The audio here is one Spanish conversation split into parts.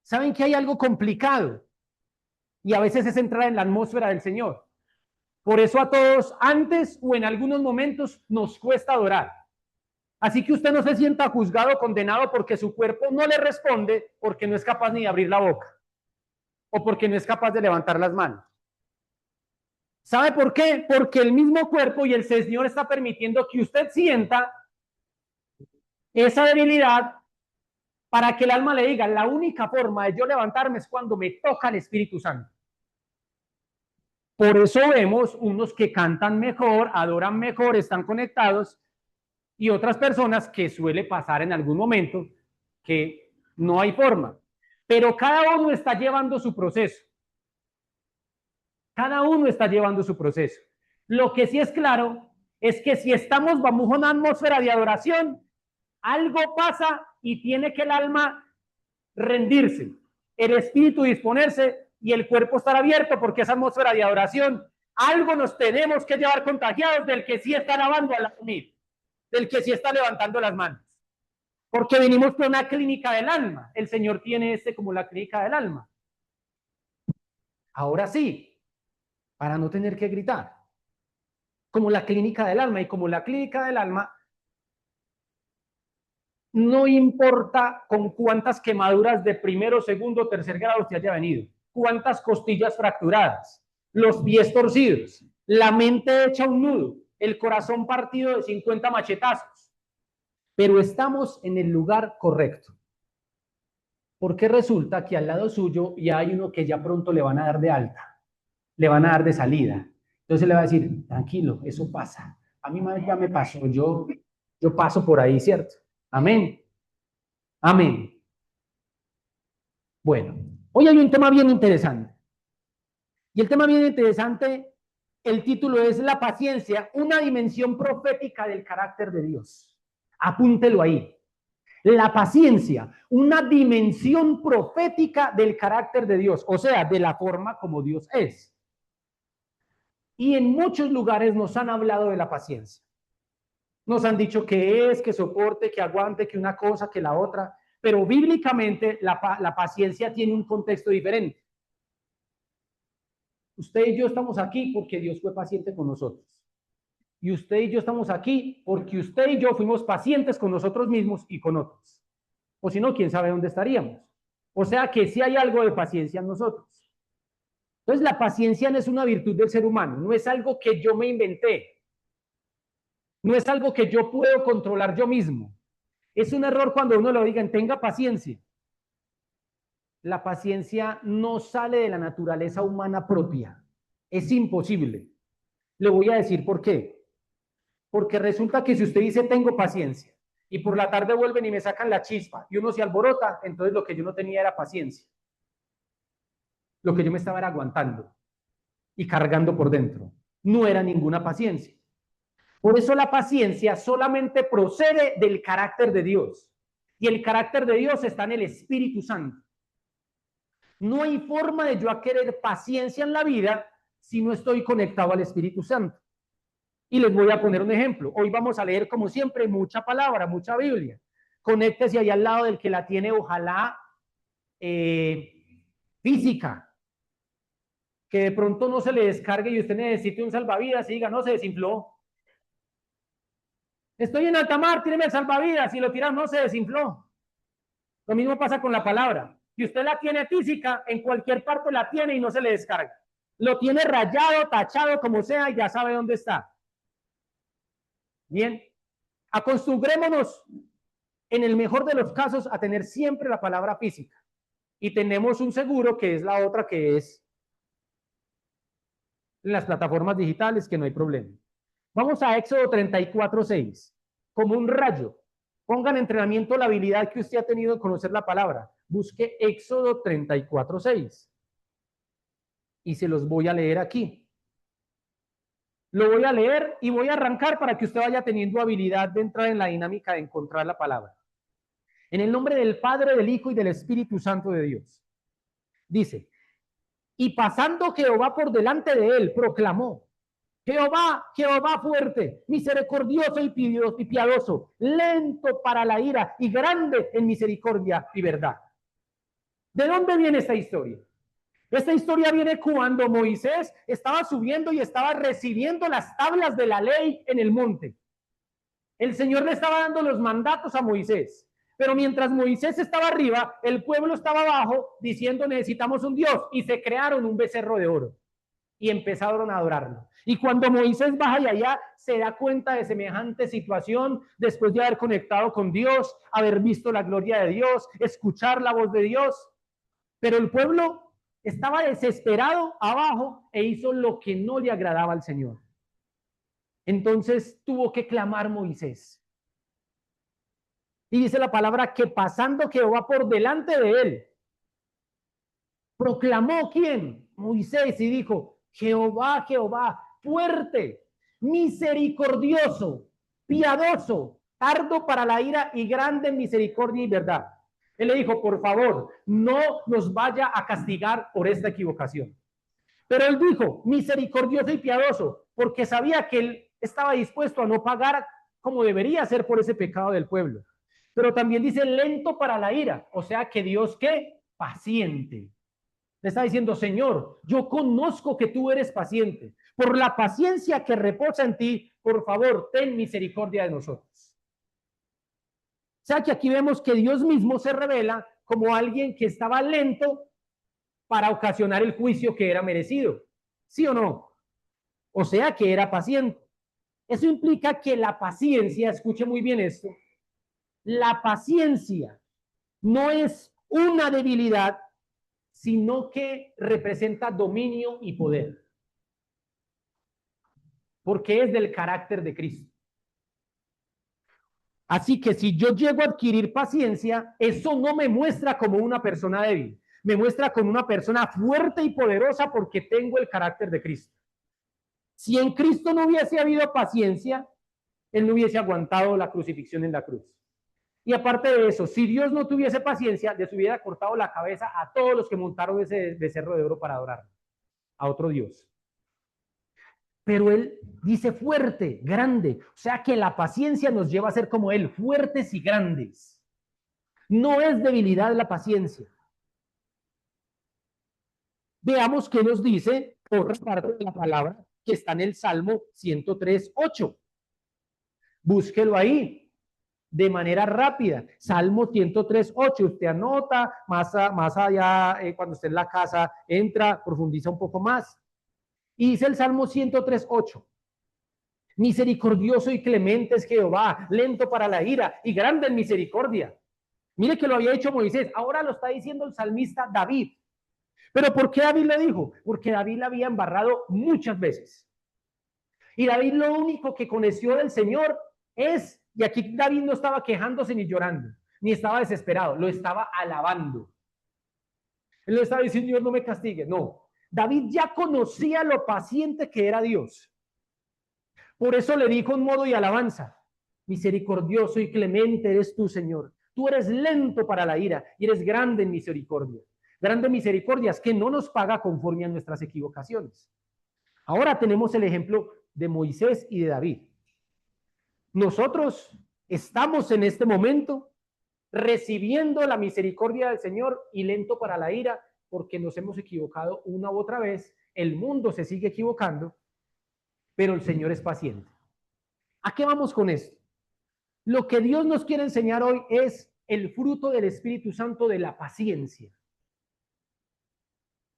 ¿Saben que hay algo complicado? Y a veces es entrar en la atmósfera del Señor. Por eso a todos, antes o en algunos momentos, nos cuesta adorar. Así que usted no se sienta juzgado o condenado porque su cuerpo no le responde, porque no es capaz ni de abrir la boca o porque no es capaz de levantar las manos. ¿Sabe por qué? Porque el mismo cuerpo y el Señor está permitiendo que usted sienta esa debilidad para que el alma le diga, la única forma de yo levantarme es cuando me toca el Espíritu Santo. Por eso vemos unos que cantan mejor, adoran mejor, están conectados, y otras personas que suele pasar en algún momento que no hay forma. Pero cada uno está llevando su proceso. Cada uno está llevando su proceso. Lo que sí es claro es que si estamos bajo una atmósfera de adoración, algo pasa y tiene que el alma rendirse, el espíritu disponerse y el cuerpo estar abierto, porque esa atmósfera de adoración, algo nos tenemos que llevar contagiados del que sí está alabando a la unir, del que sí está levantando las manos. Porque venimos con una clínica del alma. El Señor tiene como la clínica del alma. Ahora sí, para no tener que gritar. Como la clínica del alma. Y como la clínica del alma, no importa con cuántas quemaduras de primero, segundo, tercer grado te haya venido, cuántas costillas fracturadas, los pies torcidos, la mente hecha un nudo, el corazón partido de 50 machetazos. Pero estamos en el lugar correcto. Porque resulta que al lado suyo ya hay uno que ya pronto le van a dar de alta, le van a dar de salida. Entonces le va a decir, tranquilo, eso pasa. A mí ya me pasó, yo paso por ahí, ¿cierto? Amén. Amén. Bueno, hoy hay un tema bien interesante. Y el tema bien interesante, el título es La paciencia, una dimensión profética del carácter de Dios. Apúntelo ahí. La paciencia, una dimensión profética del carácter de Dios, o sea, de la forma como Dios es. Y en muchos lugares nos han hablado de la paciencia. Nos han dicho que es, que soporte, que aguante, que una cosa, que la otra. Pero bíblicamente la paciencia tiene un contexto diferente. Usted y yo estamos aquí porque Dios fue paciente con nosotros. Y usted y yo estamos aquí porque usted y yo fuimos pacientes con nosotros mismos y con otros. O si no, quién sabe dónde estaríamos. O sea que sí hay algo de paciencia en nosotros. Entonces, la paciencia no es una virtud del ser humano, no es algo que yo me inventé, no es algo que yo puedo controlar yo mismo. Es un error cuando uno le digan, tenga paciencia. La paciencia no sale de la naturaleza humana propia. Es imposible. Le voy a decir por qué. Porque resulta que si usted dice tengo paciencia y por la tarde vuelven y me sacan la chispa y uno se alborota, entonces lo que yo no tenía era paciencia. Lo que yo me estaba era aguantando y cargando por dentro. No era ninguna paciencia. Por eso la paciencia solamente procede del carácter de Dios. Y el carácter de Dios está en el Espíritu Santo. No hay forma de yo querer paciencia en la vida si no estoy conectado al Espíritu Santo. Y les voy a poner un ejemplo. Hoy vamos a leer, como siempre, mucha palabra, mucha Biblia. Conéctese ahí al lado del que la tiene, ojalá, física. Que de pronto no se le descargue y usted necesite un salvavidas y diga, no, se desinfló. Estoy en alta mar, tíreme el salvavidas. Si lo tiras, no se desinfló. Lo mismo pasa con la palabra. Si usted la tiene física, en cualquier parte la tiene y no se le descarga. Lo tiene rayado, tachado, como sea, y ya sabe dónde está. Bien, acostumbrémonos en el mejor de los casos a tener siempre la palabra física. Y tenemos un seguro que es la otra, que es en las plataformas digitales, que no hay problema. Vamos a Éxodo 34:6. Como un rayo. Ponga en entrenamiento la habilidad que usted ha tenido de conocer la palabra. Busque Éxodo 34:6. Y se los voy a leer aquí. Lo voy a leer y voy a arrancar para que usted vaya teniendo habilidad de entrar en la dinámica de encontrar la palabra. En el nombre del Padre, del Hijo y del Espíritu Santo de Dios. Dice, y pasando Jehová por delante de él, proclamó, Jehová, Jehová fuerte, misericordioso y piadoso, lento para la ira y grande en misericordia y verdad. ¿De dónde viene esta historia? Esta historia viene cuando Moisés estaba subiendo y estaba recibiendo las tablas de la ley en el monte. El Señor le estaba dando los mandatos a Moisés. Pero mientras Moisés estaba arriba, el pueblo estaba abajo diciendo necesitamos un Dios, y se crearon un becerro de oro y empezaron a adorarlo. Y cuando Moisés baja y allá se da cuenta de semejante situación, después de haber conectado con Dios, haber visto la gloria de Dios, escuchar la voz de Dios, pero el pueblo estaba desesperado abajo e hizo lo que no le agradaba al Señor. Entonces tuvo que clamar Moisés. Y dice la palabra que pasando Jehová por delante de él, proclamó ¿quién? Moisés, y dijo: Jehová, Jehová, fuerte, misericordioso, piadoso, tardo para la ira y grande en misericordia y verdad. Él le dijo: por favor, no nos vaya a castigar por esta equivocación. Pero él dijo: misericordioso y piadoso, porque sabía que él estaba dispuesto a no pagar como debería ser por ese pecado del pueblo. Pero también dice lento para la ira, o sea que Dios, ¿qué? Paciente. Le está diciendo: Señor, yo conozco que tú eres paciente. Por la paciencia que reposa en ti, por favor, ten misericordia de nosotros. O sea que aquí vemos que Dios mismo se revela como alguien que estaba lento para ocasionar el juicio que era merecido. ¿Sí o no? O sea que era paciente. Eso implica que la paciencia, escuche muy bien esto, la paciencia no es una debilidad, sino que representa dominio y poder, porque es del carácter de Cristo. Así que si yo llego a adquirir paciencia, eso no me muestra como una persona débil, me muestra como una persona fuerte y poderosa porque tengo el carácter de Cristo. Si en Cristo no hubiese habido paciencia, él no hubiese aguantado la crucifixión en la cruz. Y aparte de eso, si Dios no tuviese paciencia, les hubiera cortado la cabeza a todos los que montaron ese becerro de oro para adorar a otro Dios. Pero él dice fuerte, grande. O sea que la paciencia nos lleva a ser como él, fuertes y grandes. No es debilidad la paciencia. Veamos qué nos dice otra parte de la palabra que está en el Salmo 103:8. Búsquelo ahí de manera rápida. Salmo 103:8. Usted anota, más allá, cuando esté en la casa, entra, profundiza un poco más. Y dice el Salmo 103:8. Misericordioso y clemente es Jehová, lento para la ira y grande en misericordia. Mire que lo había hecho Moisés, ahora lo está diciendo el salmista David. ¿Pero por qué David le dijo? Porque David la había embarrado muchas veces. Y David lo único que conoció del Señor es, y aquí David no estaba quejándose ni llorando, ni estaba desesperado, lo estaba alabando. Él no estaba diciendo: Dios, no me castigue. No, David ya conocía lo paciente que era Dios. Por eso le dijo en modo de alabanza: misericordioso y clemente eres tú, Señor. Tú eres lento para la ira y eres grande en misericordia. Grande misericordia es que no nos paga conforme a nuestras equivocaciones. Ahora tenemos el ejemplo de Moisés y de David. Nosotros estamos en este momento recibiendo la misericordia del Señor y lento para la ira porque nos hemos equivocado una u otra vez. El mundo se sigue equivocando, pero el Señor es paciente. ¿A qué vamos con esto? Lo que Dios nos quiere enseñar hoy es el fruto del Espíritu Santo de la paciencia.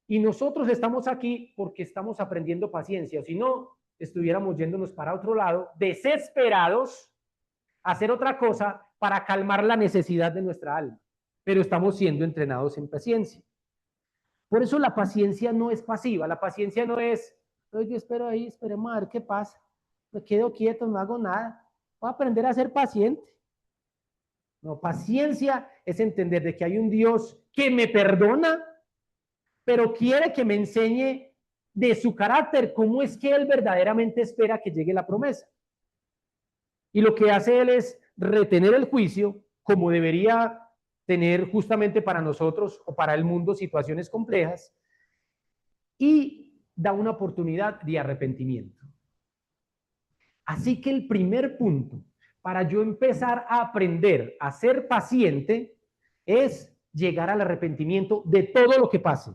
Y nosotros estamos aquí porque estamos aprendiendo paciencia. Si no, estuviéramos yéndonos para otro lado, desesperados, a hacer otra cosa para calmar la necesidad de nuestra alma. Pero estamos siendo entrenados en paciencia. Por eso la paciencia no es pasiva. La paciencia no es: yo espero ahí, esperemos a ver qué pasa. Me quedo quieto, no hago nada. Voy a aprender a ser paciente. No, paciencia es entender de que hay un Dios que me perdona, pero quiere que me enseñe de su carácter, cómo es que Él verdaderamente espera que llegue la promesa. Y lo que hace Él es retener el juicio, como debería tener justamente para nosotros o para el mundo situaciones complejas, y da una oportunidad de arrepentimiento. Así que el primer punto para yo empezar a aprender a ser paciente es llegar al arrepentimiento de todo lo que pase.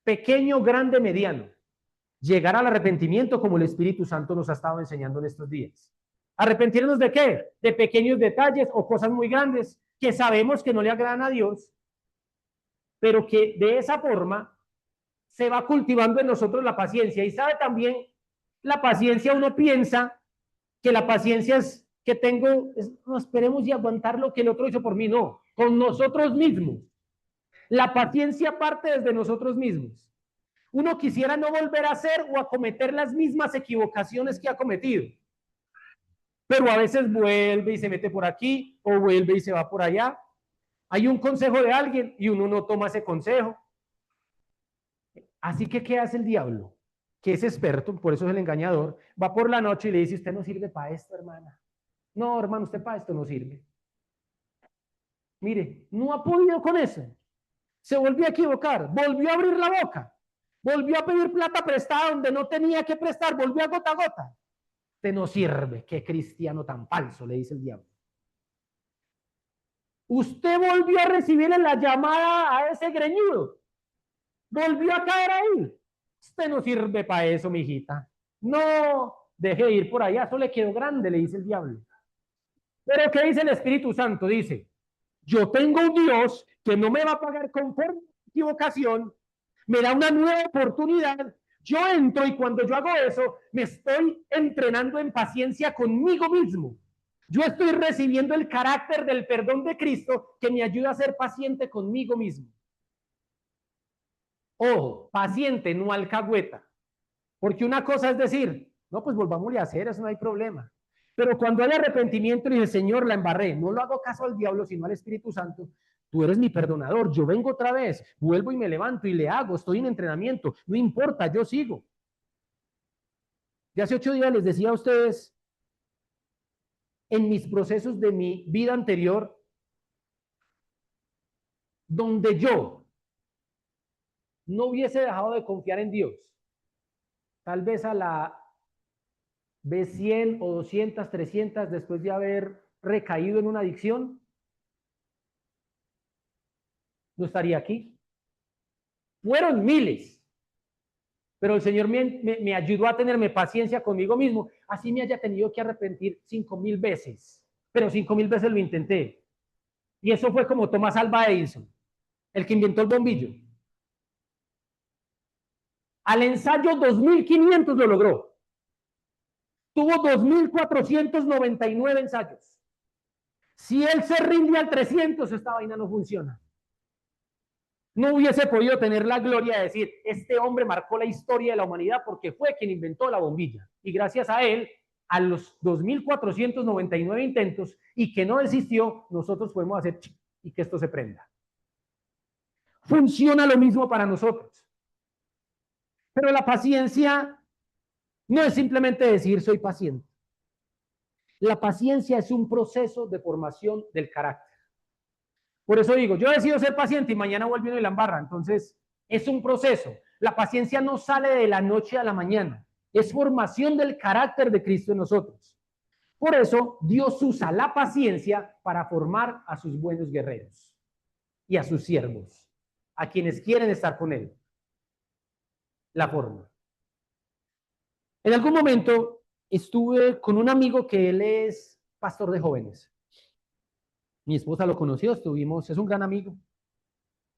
Pequeño, grande, mediano. Llegar al arrepentimiento como el Espíritu Santo nos ha estado enseñando en estos días. ¿Arrepentirnos de qué? De pequeños detalles o cosas muy grandes que sabemos que no le agradan a Dios, pero que de esa forma se va cultivando en nosotros la paciencia. Y sabe también, la paciencia, uno piensa que la paciencia es que tengo, no esperemos y aguantar lo que el otro hizo por mí, no, con nosotros mismos. La paciencia parte desde nosotros mismos. Uno quisiera no volver a hacer o a cometer las mismas equivocaciones que ha cometido, pero a veces vuelve y se mete por aquí o vuelve y se va por allá. Hay un consejo de alguien y uno no toma ese consejo. Así que, ¿qué hace el diablo? Que es experto, por eso es el engañador, va por la noche y le dice, usted no sirve para esto, hermana. No, hermano, usted para esto no sirve. Mire, no ha podido con eso. Se volvió a equivocar, volvió a abrir la boca, volvió a pedir plata prestada donde no tenía que prestar, volvió a gota a gota. Usted no sirve, qué cristiano tan falso, le dice el diablo. Usted volvió a recibir la llamada a ese greñudo, volvió a caer ahí. Usted no sirve para eso, mijita. No, deje de ir por allá, eso le quedó grande, le dice el diablo. Pero ¿qué dice el Espíritu Santo? Dice, yo tengo un Dios que no me va a pagar conforme a equivocación, me da una nueva oportunidad. Yo entro y cuando yo hago eso, me estoy entrenando en paciencia conmigo mismo. Yo estoy recibiendo el carácter del perdón de Cristo que me ayuda a ser paciente conmigo mismo. Ojo, paciente, no alcahueta. Porque una cosa es decir, no, pues volvámosle a hacer, eso no hay problema. Pero cuando hay arrepentimiento y el Señor la embarré, no lo hago caso al diablo, sino al Espíritu Santo, tú eres mi perdonador, yo vengo otra vez, vuelvo y me levanto y le hago, estoy en entrenamiento, no importa, yo sigo. De hace 8 días les decía a ustedes, en mis procesos de mi vida anterior, donde yo no hubiese dejado de confiar en Dios, tal vez a la vez 100 o 200, 300, después de haber recaído en una adicción, no estaría aquí. Fueron miles, pero el Señor me ayudó a tenerme paciencia conmigo mismo, así me haya tenido que arrepentir 5,000 veces, pero 5,000 veces lo intenté. Y eso fue como Thomas Alva Edison, el que inventó el bombillo. Al ensayo 2500 lo logró. Tuvo 2499 ensayos. Si él se rinde al 300, esta vaina no funciona. No hubiese podido tener la gloria de decir, este hombre marcó la historia de la humanidad porque fue quien inventó la bombilla. Y gracias a él, a los 2499 intentos y que no desistió, nosotros podemos hacer y que esto se prenda. Funciona lo mismo para nosotros. Pero la paciencia no es simplemente decir soy paciente. La paciencia es un proceso de formación del carácter. Por eso digo, yo decido ser paciente y mañana vuelvo y la embarra. Entonces, es un proceso. La paciencia no sale de la noche a la mañana. Es formación del carácter de Cristo en nosotros. Por eso, Dios usa la paciencia para formar a sus buenos guerreros y a sus siervos, a quienes quieren estar con Él. La forma. En algún momento estuve con un amigo que él es pastor de jóvenes. Mi esposa lo conoció, es un gran amigo.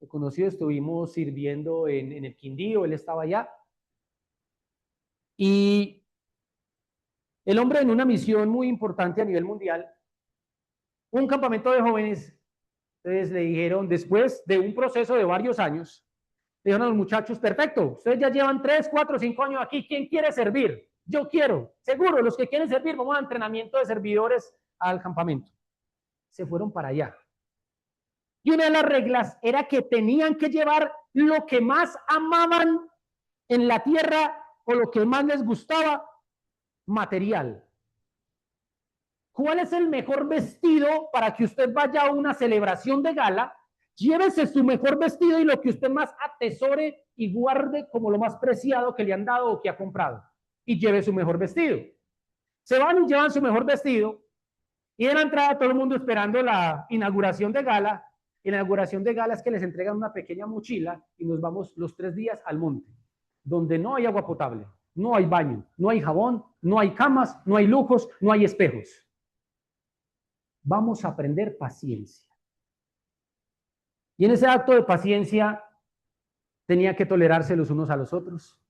Lo conoció, estuvimos sirviendo en el Quindío, él estaba allá. Y el hombre en una misión muy importante a nivel mundial, un campamento de jóvenes, entonces le dijeron, después de un proceso de varios años, le dijeron a los muchachos, perfecto, ustedes ya llevan 3, 4, 5 años aquí, ¿quién quiere servir? Yo quiero, seguro, los que quieren servir, vamos a entrenamiento de servidores al campamento. Se fueron para allá. Y una de las reglas era que tenían que llevar lo que más amaban en la tierra o lo que más les gustaba, material. ¿Cuál es el mejor vestido para que usted vaya a una celebración de gala? Llévese su mejor vestido y lo que usted más atesore y guarde como lo más preciado que le han dado o que ha comprado. Y lleve su mejor vestido. Se van y llevan su mejor vestido y en la entrada todo el mundo esperando la inauguración de gala. En la inauguración de gala es que les entregan una pequeña mochila y nos vamos los 3 días al monte, donde no hay agua potable, no hay baño, no hay jabón, no hay camas, no hay lujos, no hay espejos. Vamos a aprender paciencia. Y en ese acto de paciencia tenían que tolerarse los unos a los otros,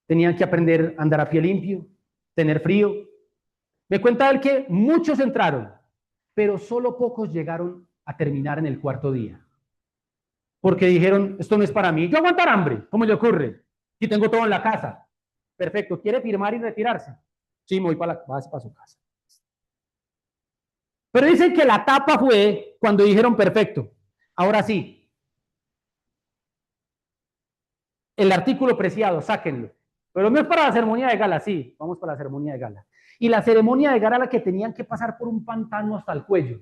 tenían que aprender a andar a pie limpio, tener frío. Me cuenta él que muchos entraron, pero solo pocos llegaron a terminar en el 4.º día. Porque dijeron, esto no es para mí. Yo aguantar hambre, ¿cómo le ocurre? Si tengo todo en la casa. Perfecto, ¿quiere firmar y retirarse? Sí, me voy para su casa. Pero dicen que la tapa fue cuando dijeron, perfecto, ahora sí. El artículo preciado, sáquenlo. Pero no es para la ceremonia de gala, sí, vamos para la ceremonia de gala. Y la ceremonia de gala era la que tenían que pasar por un pantano hasta el cuello.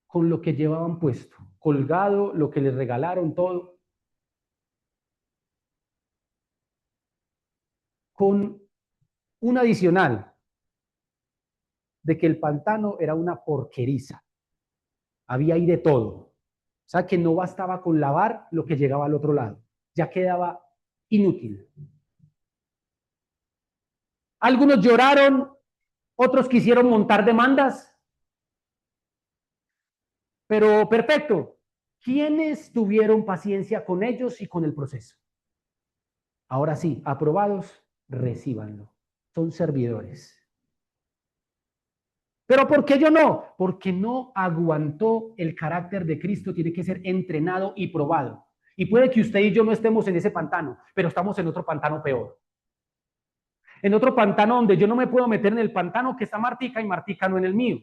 Con lo que llevaban puesto, colgado, lo que les regalaron, todo. Con un adicional de que el pantano era una porqueriza. Había ahí de todo. O sea que no bastaba con lavar lo que llegaba al otro lado. Ya quedaba inútil. Algunos lloraron, otros quisieron montar demandas. Pero perfecto. ¿Quiénes tuvieron paciencia con ellos y con el proceso? Ahora sí, aprobados, recíbanlo. Son servidores. Pero ¿por qué yo no? Porque no aguantó el carácter de Cristo, tiene que ser entrenado y probado. Y puede que usted y yo no estemos en ese pantano, pero estamos en otro pantano peor. En otro pantano donde yo no me puedo meter en el pantano que está Martica y Martica no en el mío.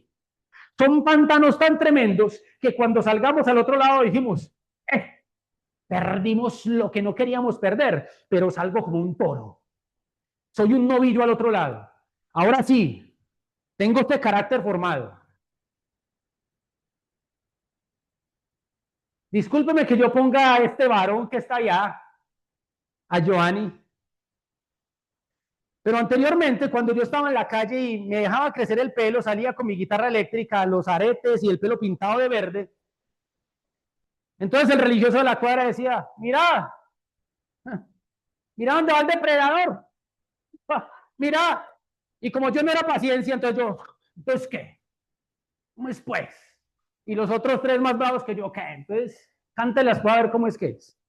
Son pantanos tan tremendos que cuando salgamos al otro lado dijimos, perdimos lo que no queríamos perder, pero salgo como un toro. Soy un novillo al otro lado. Ahora sí, tengo este carácter formado. Discúlpeme que yo ponga a este varón que está allá, a Giovanni. Pero anteriormente, cuando yo estaba en la calle y me dejaba crecer el pelo, salía con mi guitarra eléctrica, los aretes y el pelo pintado de verde. Entonces el religioso de la cuadra decía, mira, mira dónde va el depredador. Mira. Y como yo no era paciencia, entonces yo, entonces ¿qué? ¿Cómo es pues? Y los otros 3 más bravos que yo, ¿qué? Entonces, cántelas para ver cómo es que es.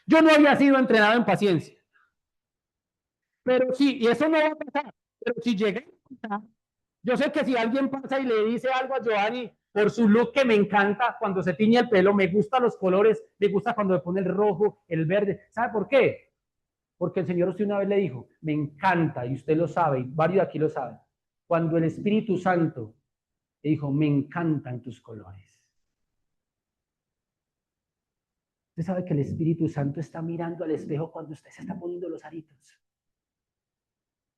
Yo no había sido entrenado en paciencia. Pero sí, y eso no va a pasar. Pero si llegué a pasar, yo sé que si alguien pasa y le dice algo a Giovanni por su look que me encanta cuando se tiñe el pelo, me gustan los colores, me gusta cuando me pone el rojo, el verde. ¿Sabe por qué? Porque el Señor usted una vez le dijo, me encanta, y usted lo sabe, y varios de aquí lo saben, cuando el Espíritu Santo le dijo, me encantan tus colores. Usted sabe que el Espíritu Santo está mirando al espejo cuando usted se está poniendo los aritos,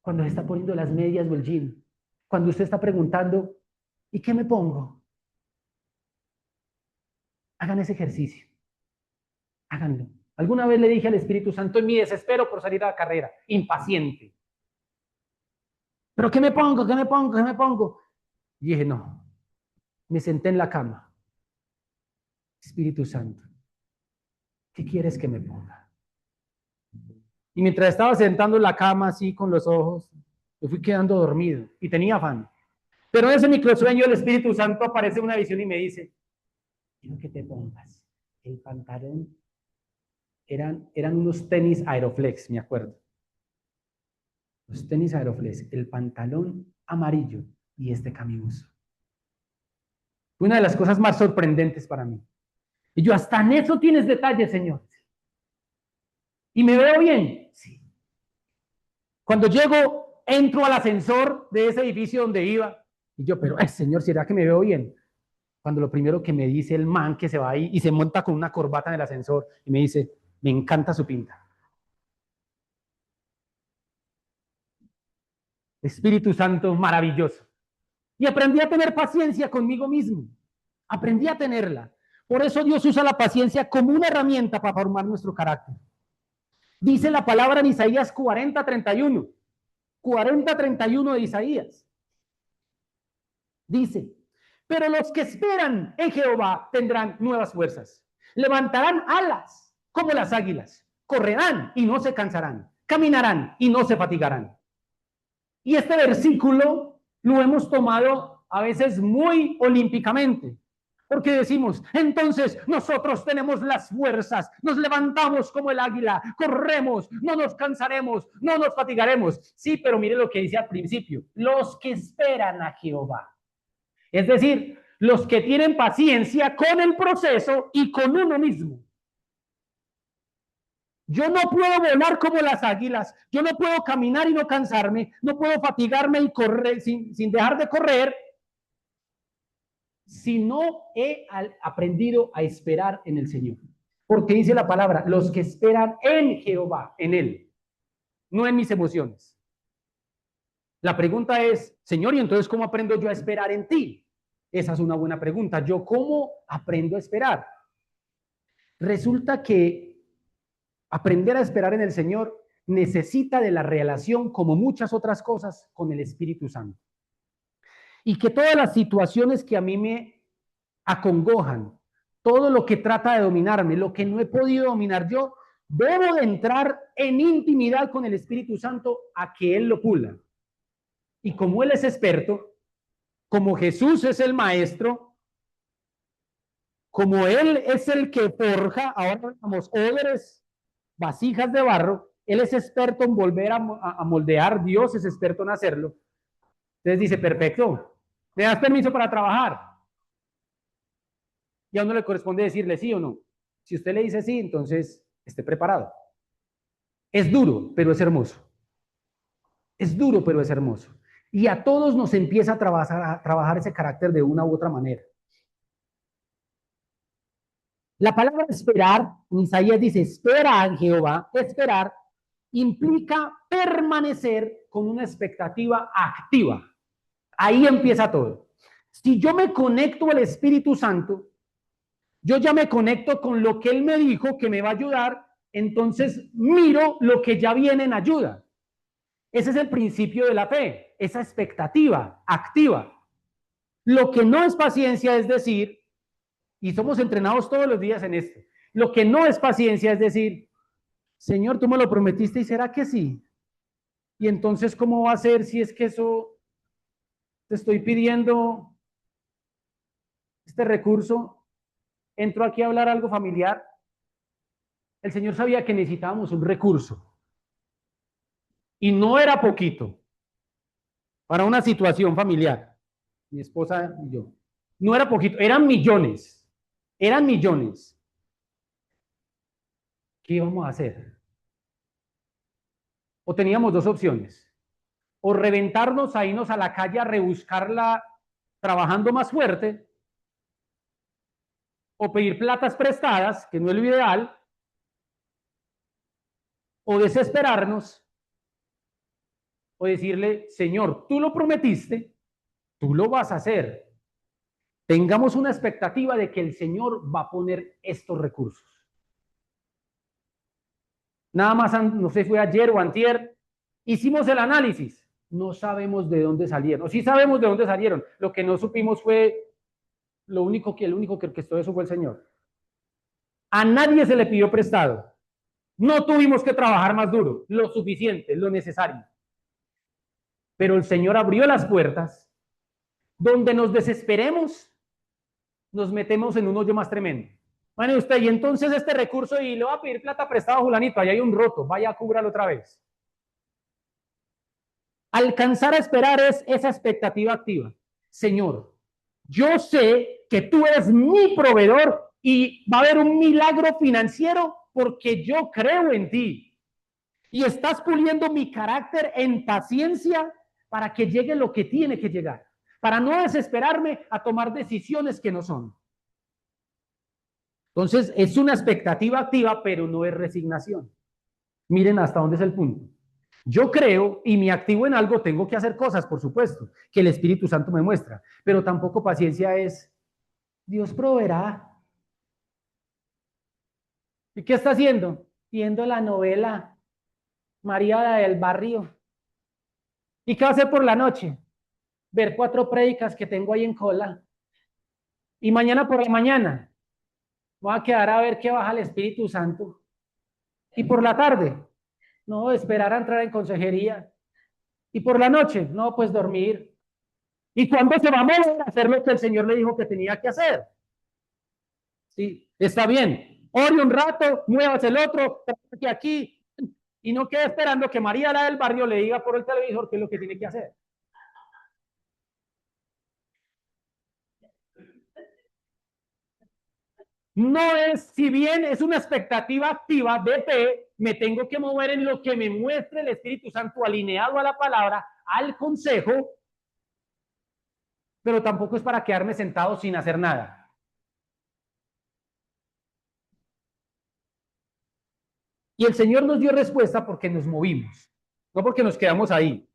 cuando se está poniendo las medias o el jean, cuando usted está preguntando, ¿y qué me pongo? Hagan ese ejercicio, háganlo. Alguna vez le dije al Espíritu Santo en mi desespero por salir a la carrera, impaciente. ¿Pero qué me pongo? ¿Qué me pongo? ¿Qué me pongo? Y dije, no. Me senté en la cama. Espíritu Santo, ¿qué quieres que me ponga? Y mientras estaba sentando en la cama así con los ojos, me fui quedando dormido y tenía afán. Pero en ese microsueño el Espíritu Santo aparece en una visión y me dice, quiero que te pongas el pantalón. Eran unos tenis Aeroflex, me acuerdo. Los tenis Aeroflex, el pantalón amarillo y este camibuso. Fue una de las cosas más sorprendentes para mí. Y yo, hasta en eso tienes detalles, Señor. ¿Y me veo bien? Sí. Cuando llego, entro al ascensor de ese edificio donde iba. Y yo, pero, Señor, ¿será que me veo bien? Cuando lo primero que me dice el man que se va ahí y se monta con una corbata en el ascensor y me dice, me encanta su pinta. Espíritu Santo, maravilloso. Y aprendí a tener paciencia conmigo mismo. Aprendí a tenerla. Por eso Dios usa la paciencia como una herramienta para formar nuestro carácter. Dice la palabra en Isaías 40:31. 40:31 de Isaías. Dice, pero los que esperan en Jehová tendrán nuevas fuerzas, levantarán alas como las águilas, correrán y no se cansarán, caminarán y no se fatigarán. Y este versículo lo hemos tomado a veces muy olímpicamente, porque decimos, entonces nosotros tenemos las fuerzas, nos levantamos como el águila, corremos, no nos cansaremos, no nos fatigaremos. Sí, pero mire lo que dice al principio, los que esperan a Jehová. Es decir, los que tienen paciencia con el proceso y con uno mismo. Yo no puedo volar como las águilas, yo no puedo caminar y no cansarme, no puedo fatigarme y correr sin dejar de correr, si no he aprendido a esperar en el Señor. Porque dice la palabra, los que esperan en Jehová, en Él, no en mis emociones. La pregunta es, Señor, ¿y entonces cómo aprendo yo a esperar en ti? Esa es una buena pregunta. ¿Yo cómo aprendo a esperar? Resulta que aprender a esperar en el Señor necesita de la relación, como muchas otras cosas, con el Espíritu Santo. Y que todas las situaciones que a mí me acongojan, todo lo que trata de dominarme, lo que no he podido dominar yo, debo de entrar en intimidad con el Espíritu Santo a que Él lo pula. Y como Él es experto, como Jesús es el maestro, como Él es el que forja, ahora vamos, odres, vasijas de barro, Él es experto en volver a moldear, Dios es experto en hacerlo. Entonces dice, perfecto, ¿me das permiso para trabajar? Y a uno le corresponde decirle sí o no. Si usted le dice sí, entonces esté preparado. Es duro, pero es hermoso. Es duro, pero es hermoso. Y a todos nos empieza a trabajar ese carácter de una u otra manera. La palabra esperar, en Isaías dice, espera en Jehová, esperar, implica permanecer con una expectativa activa. Ahí empieza todo. Si yo me conecto al Espíritu Santo, yo ya me conecto con lo que Él me dijo que me va a ayudar, entonces miro lo que ya viene en ayuda. Ese es el principio de la fe, esa expectativa activa. Lo que no es paciencia es decir, y somos entrenados todos los días en esto, lo que no es paciencia es decir, Señor, tú me lo prometiste y será que sí. Y entonces, ¿cómo va a ser si es que eso te estoy pidiendo este recurso? Entro aquí a hablar algo familiar. El Señor sabía que necesitábamos un recurso. Y no era poquito para una situación familiar. Mi esposa y yo. No era poquito, eran millones. Eran millones. ¿Qué íbamos a hacer? O teníamos dos opciones. O reventarnos a irnos a la calle a rebuscarla trabajando más fuerte, o pedir platas prestadas, que no es lo ideal, o desesperarnos, o decirle, Señor, tú lo prometiste, tú lo vas a hacer. Tengamos una expectativa de que el Señor va a poner estos recursos. Nada más, no sé, fue ayer o antier, hicimos el análisis. No sabemos de dónde salieron. O sí sabemos de dónde salieron. Lo que no supimos fue el único que orquestó eso fue el Señor. A nadie se le pidió prestado. No tuvimos que trabajar más duro, lo suficiente, lo necesario. Pero el Señor abrió las puertas. Donde nos desesperemos, nos metemos en un hoyo más tremendo. Bueno, usted, y entonces este recurso, y le va a pedir plata prestada a Julanito, ahí hay un roto, vaya a cúbralo otra vez. Alcanzar a esperar es esa expectativa activa. Señor, yo sé que tú eres mi proveedor y va a haber un milagro financiero porque yo creo en ti. Y estás puliendo mi carácter en paciencia para que llegue lo que tiene que llegar, para no desesperarme a tomar decisiones que no son. Entonces, es una expectativa activa, pero no es resignación. Miren hasta dónde es el punto. Yo creo y me activo en algo, tengo que hacer cosas, por supuesto, que el Espíritu Santo me muestra, pero tampoco paciencia es, Dios proveerá. ¿Y qué está haciendo? Viendo la novela María del Barrio. ¿Y qué va a hacer por la noche? Ver 4 prédicas que tengo ahí en cola. Y mañana por la mañana voy a quedar a ver qué baja el Espíritu Santo. Y por la tarde, no, esperar a entrar en consejería. Y por la noche, no, pues dormir. ¿Y cuándo se va a mover a hacer lo que el Señor le dijo que tenía que hacer? Sí, está bien. Ore un rato, muévase el otro, que aquí, y no quede esperando que María, la del barrio, le diga por el televisor qué es lo que tiene que hacer. No es, si bien es una expectativa activa de fe, me tengo que mover en lo que me muestre el Espíritu Santo alineado a la palabra, al consejo, pero tampoco es para quedarme sentado sin hacer nada. Y el Señor nos dio respuesta porque nos movimos, no porque nos quedamos ahí.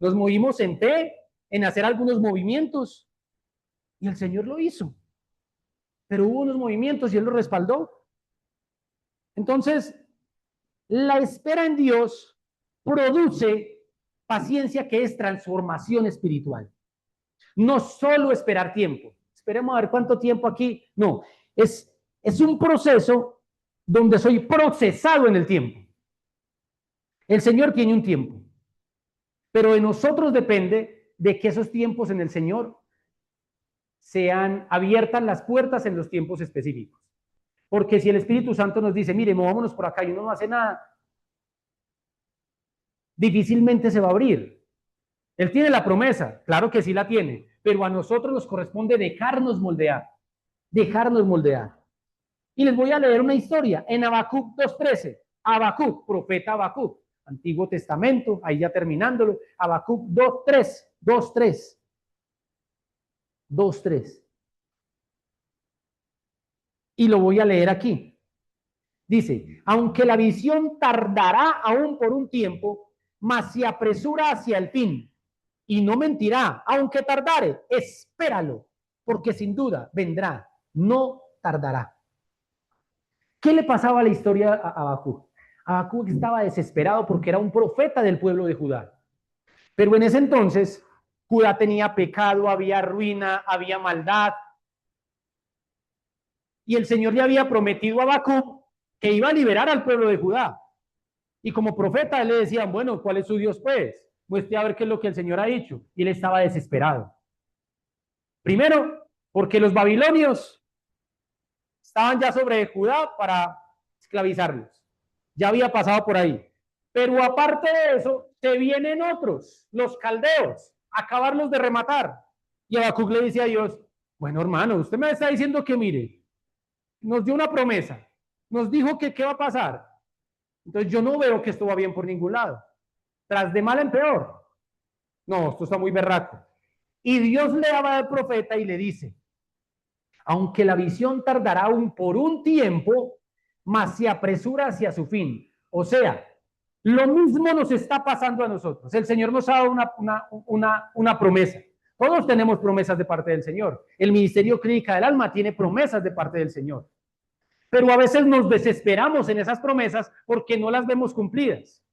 Nos movimos en fe, en hacer algunos movimientos, y el Señor lo hizo. Pero hubo unos movimientos y Él lo respaldó. Entonces, la espera en Dios produce paciencia, que es transformación espiritual. No solo esperar tiempo. Esperemos a ver cuánto tiempo aquí. No, es un proceso donde soy procesado en el tiempo. El Señor tiene un tiempo, pero de nosotros depende de que esos tiempos en el Señor sean abiertas las puertas en los tiempos específicos. Porque si el Espíritu Santo nos dice, mire, movámonos por acá y uno no hace nada, difícilmente se va a abrir. Él tiene la promesa, claro que sí la tiene, pero a nosotros nos corresponde dejarnos moldear, dejarnos moldear. Y les voy a leer una historia en Habacuc 2:13. Habacuc, profeta Habacuc, Antiguo Testamento, ahí ya terminándolo, Habacuc 2:3, 2:3, 2:3. Y lo voy a leer aquí. Dice, aunque la visión tardará aún por un tiempo, mas se apresura hacia el fin. Y no mentirá, aunque tardare, espéralo, porque sin duda vendrá, no tardará. ¿Qué le pasaba a la historia a Habacuc? Habacuc estaba desesperado porque era un profeta del pueblo de Judá. Pero en ese entonces, Judá tenía pecado, había ruina, había maldad. Y el Señor le había prometido a Habacuc que iba a liberar al pueblo de Judá. Y como profeta le decían, bueno, ¿cuál es su Dios pues? Muestre a ver qué es lo que el Señor ha dicho. Y él estaba desesperado. Primero, porque los babilonios estaban ya sobre Judá para esclavizarlos. Ya había pasado por ahí. Pero aparte de eso, se vienen otros, los caldeos, a acabarlos de rematar. Y Habacuc le dice a Dios, bueno, hermano, usted me está diciendo que mire, nos dio una promesa, nos dijo que qué va a pasar. Entonces yo no veo que esto va bien por ningún lado. Tras de mal en peor. No, esto está muy berraco. Y Dios le habla al profeta y le dice, aunque la visión tardará aún por un tiempo, mas se apresura hacia su fin. O sea, lo mismo nos está pasando a nosotros. El Señor nos ha dado una promesa. Todos tenemos promesas de parte del Señor. El Ministerio Clínica del Alma tiene promesas de parte del Señor. Pero a veces nos desesperamos en esas promesas porque no las vemos cumplidas.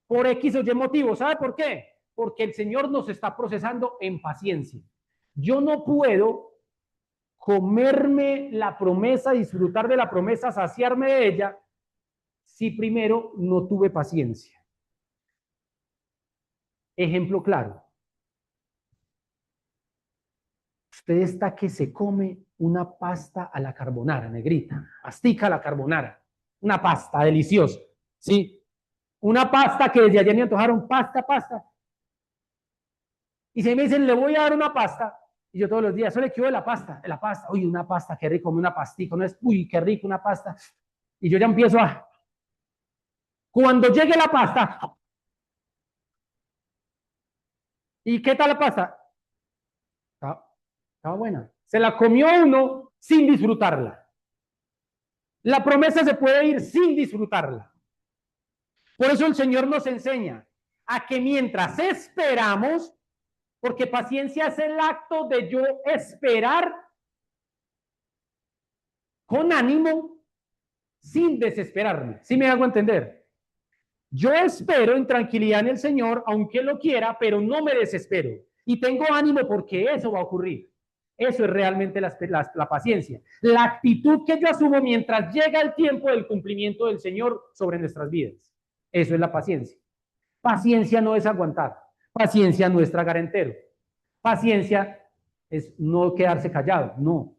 Por X o Y motivo. ¿Sabe por qué? Porque el Señor nos está procesando en paciencia. Yo no puedo comerme la promesa, disfrutar de la promesa, saciarme de ella, si primero no tuve paciencia. Ejemplo claro. Usted está que se come una pasta a la carbonara, negrita, pastica a la carbonara, una pasta deliciosa, ¿sí? Una pasta que desde ayer me antojaron, pasta. Y si me dicen, le voy a dar una pasta, y yo todos los días, solo le quiero la pasta, uy, una pasta, qué rico, una pastica, no es, uy, qué rico, una pasta. Y yo ya empiezo a, cuando llegue la pasta, ¿y qué tal la pasta? Estaba buena. Se la comió uno sin disfrutarla. La promesa se puede ir sin disfrutarla. Por eso el Señor nos enseña a que mientras esperamos, porque paciencia es el acto de yo esperar con ánimo sin desesperarme. ¿Sí me hago entender? Yo espero en tranquilidad en el Señor, aunque lo quiera, pero no me desespero. Y tengo ánimo porque eso va a ocurrir. Eso es realmente la paciencia. La actitud que yo asumo mientras llega el tiempo del cumplimiento del Señor sobre nuestras vidas. Eso es la paciencia. Paciencia no es aguantar. Paciencia no es tragar entero. Paciencia es no quedarse callado. No.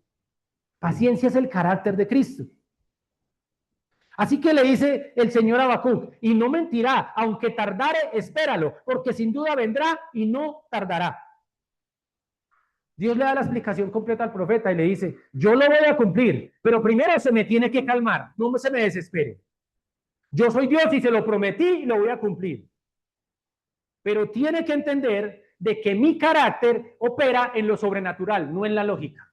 Paciencia es el carácter de Cristo. Así que le dice el Señor a Habacuc, y no mentirá, aunque tardare, espéralo, porque sin duda vendrá y no tardará. Dios le da la explicación completa al profeta y le dice, yo lo voy a cumplir, pero primero se me tiene que calmar, no se me desespere. Yo soy Dios y se lo prometí y lo voy a cumplir. Pero tiene que entender de que mi carácter opera en lo sobrenatural, no en la lógica.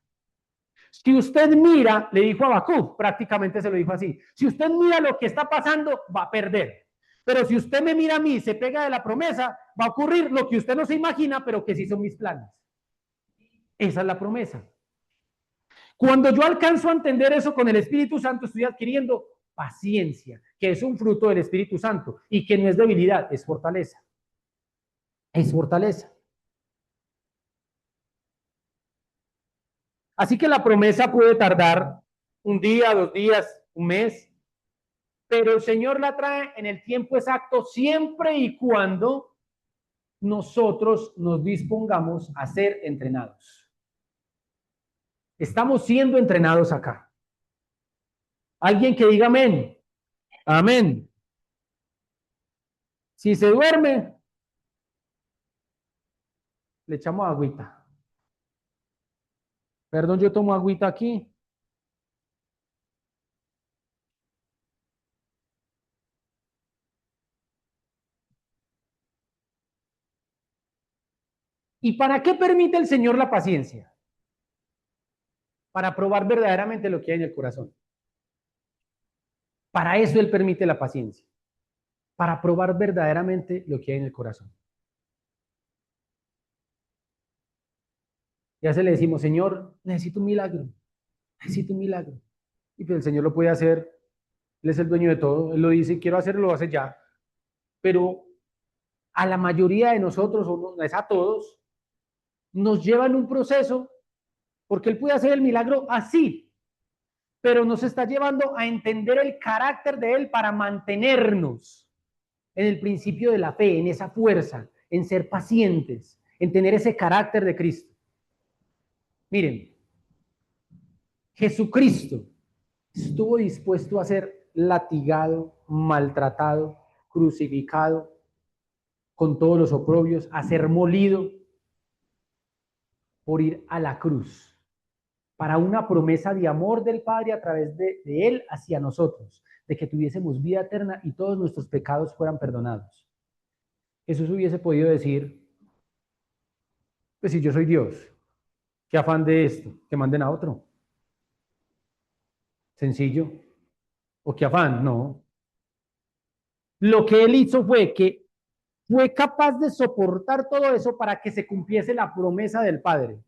Si usted mira, le dijo a Habacuc, prácticamente se lo dijo así, si usted mira lo que está pasando, va a perder. Pero si usted me mira a mí y se pega de la promesa, va a ocurrir lo que usted no se imagina, pero que sí son mis planes. Esa es la promesa. Cuando yo alcanzo a entender eso con el Espíritu Santo, estoy adquiriendo paciencia, que es un fruto del Espíritu Santo y que no es debilidad, es fortaleza. Es fortaleza. Así que la promesa puede tardar un día, 2 días, un mes, pero el Señor la trae en el tiempo exacto siempre y cuando nosotros nos dispongamos a ser entrenados. Estamos siendo entrenados acá. Alguien que diga amén. Amén. Si se duerme, le echamos agüita. Perdón, yo tomo agüita aquí. ¿Y para qué permite el Señor la paciencia? Para probar verdaderamente lo que hay en el corazón. Para eso Él permite la paciencia. Para probar verdaderamente lo que hay en el corazón. Ya se le decimos, Señor, necesito un milagro. Necesito un milagro. Y pues el Señor lo puede hacer. Él es el dueño de todo. Él lo dice, quiero hacerlo, lo hace ya. Pero a la mayoría de nosotros, o no es a todos, nos llevan un proceso, porque Él puede hacer el milagro así, pero nos está llevando a entender el carácter de Él para mantenernos en el principio de la fe, en esa fuerza, en ser pacientes, en tener ese carácter de Cristo. Miren, Jesucristo estuvo dispuesto a ser latigado, maltratado, crucificado, con todos los oprobios, a ser molido por ir a la cruz, para una promesa de amor del Padre a través de Él hacia nosotros, de que tuviésemos vida eterna y todos nuestros pecados fueran perdonados. Jesús hubiese podido decir, pues si yo soy Dios, ¿qué afán de esto? Que manden a otro. Sencillo. ¿O qué afán? No. Lo que Él hizo fue que fue capaz de soportar todo eso para que se cumpliese la promesa del Padre,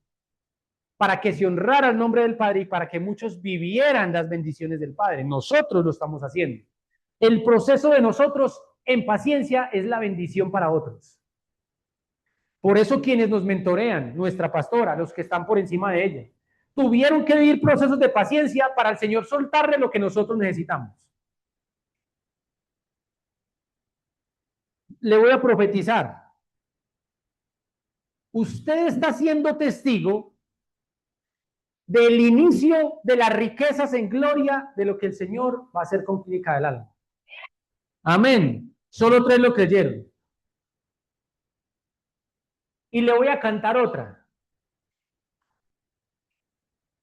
para que se honrara el nombre del Padre y para que muchos vivieran las bendiciones del Padre. Nosotros lo estamos haciendo. El proceso de nosotros en paciencia es la bendición para otros. Por eso quienes nos mentorean, nuestra pastora, los que están por encima de ella, tuvieron que vivir procesos de paciencia para el Señor soltarle lo que nosotros necesitamos. Le voy a profetizar. Usted está siendo testigo del inicio de las riquezas en gloria de lo que el Señor va a hacer con Clínica del Alma. Amén. Solo 3 lo creyeron. Y le voy a cantar otra.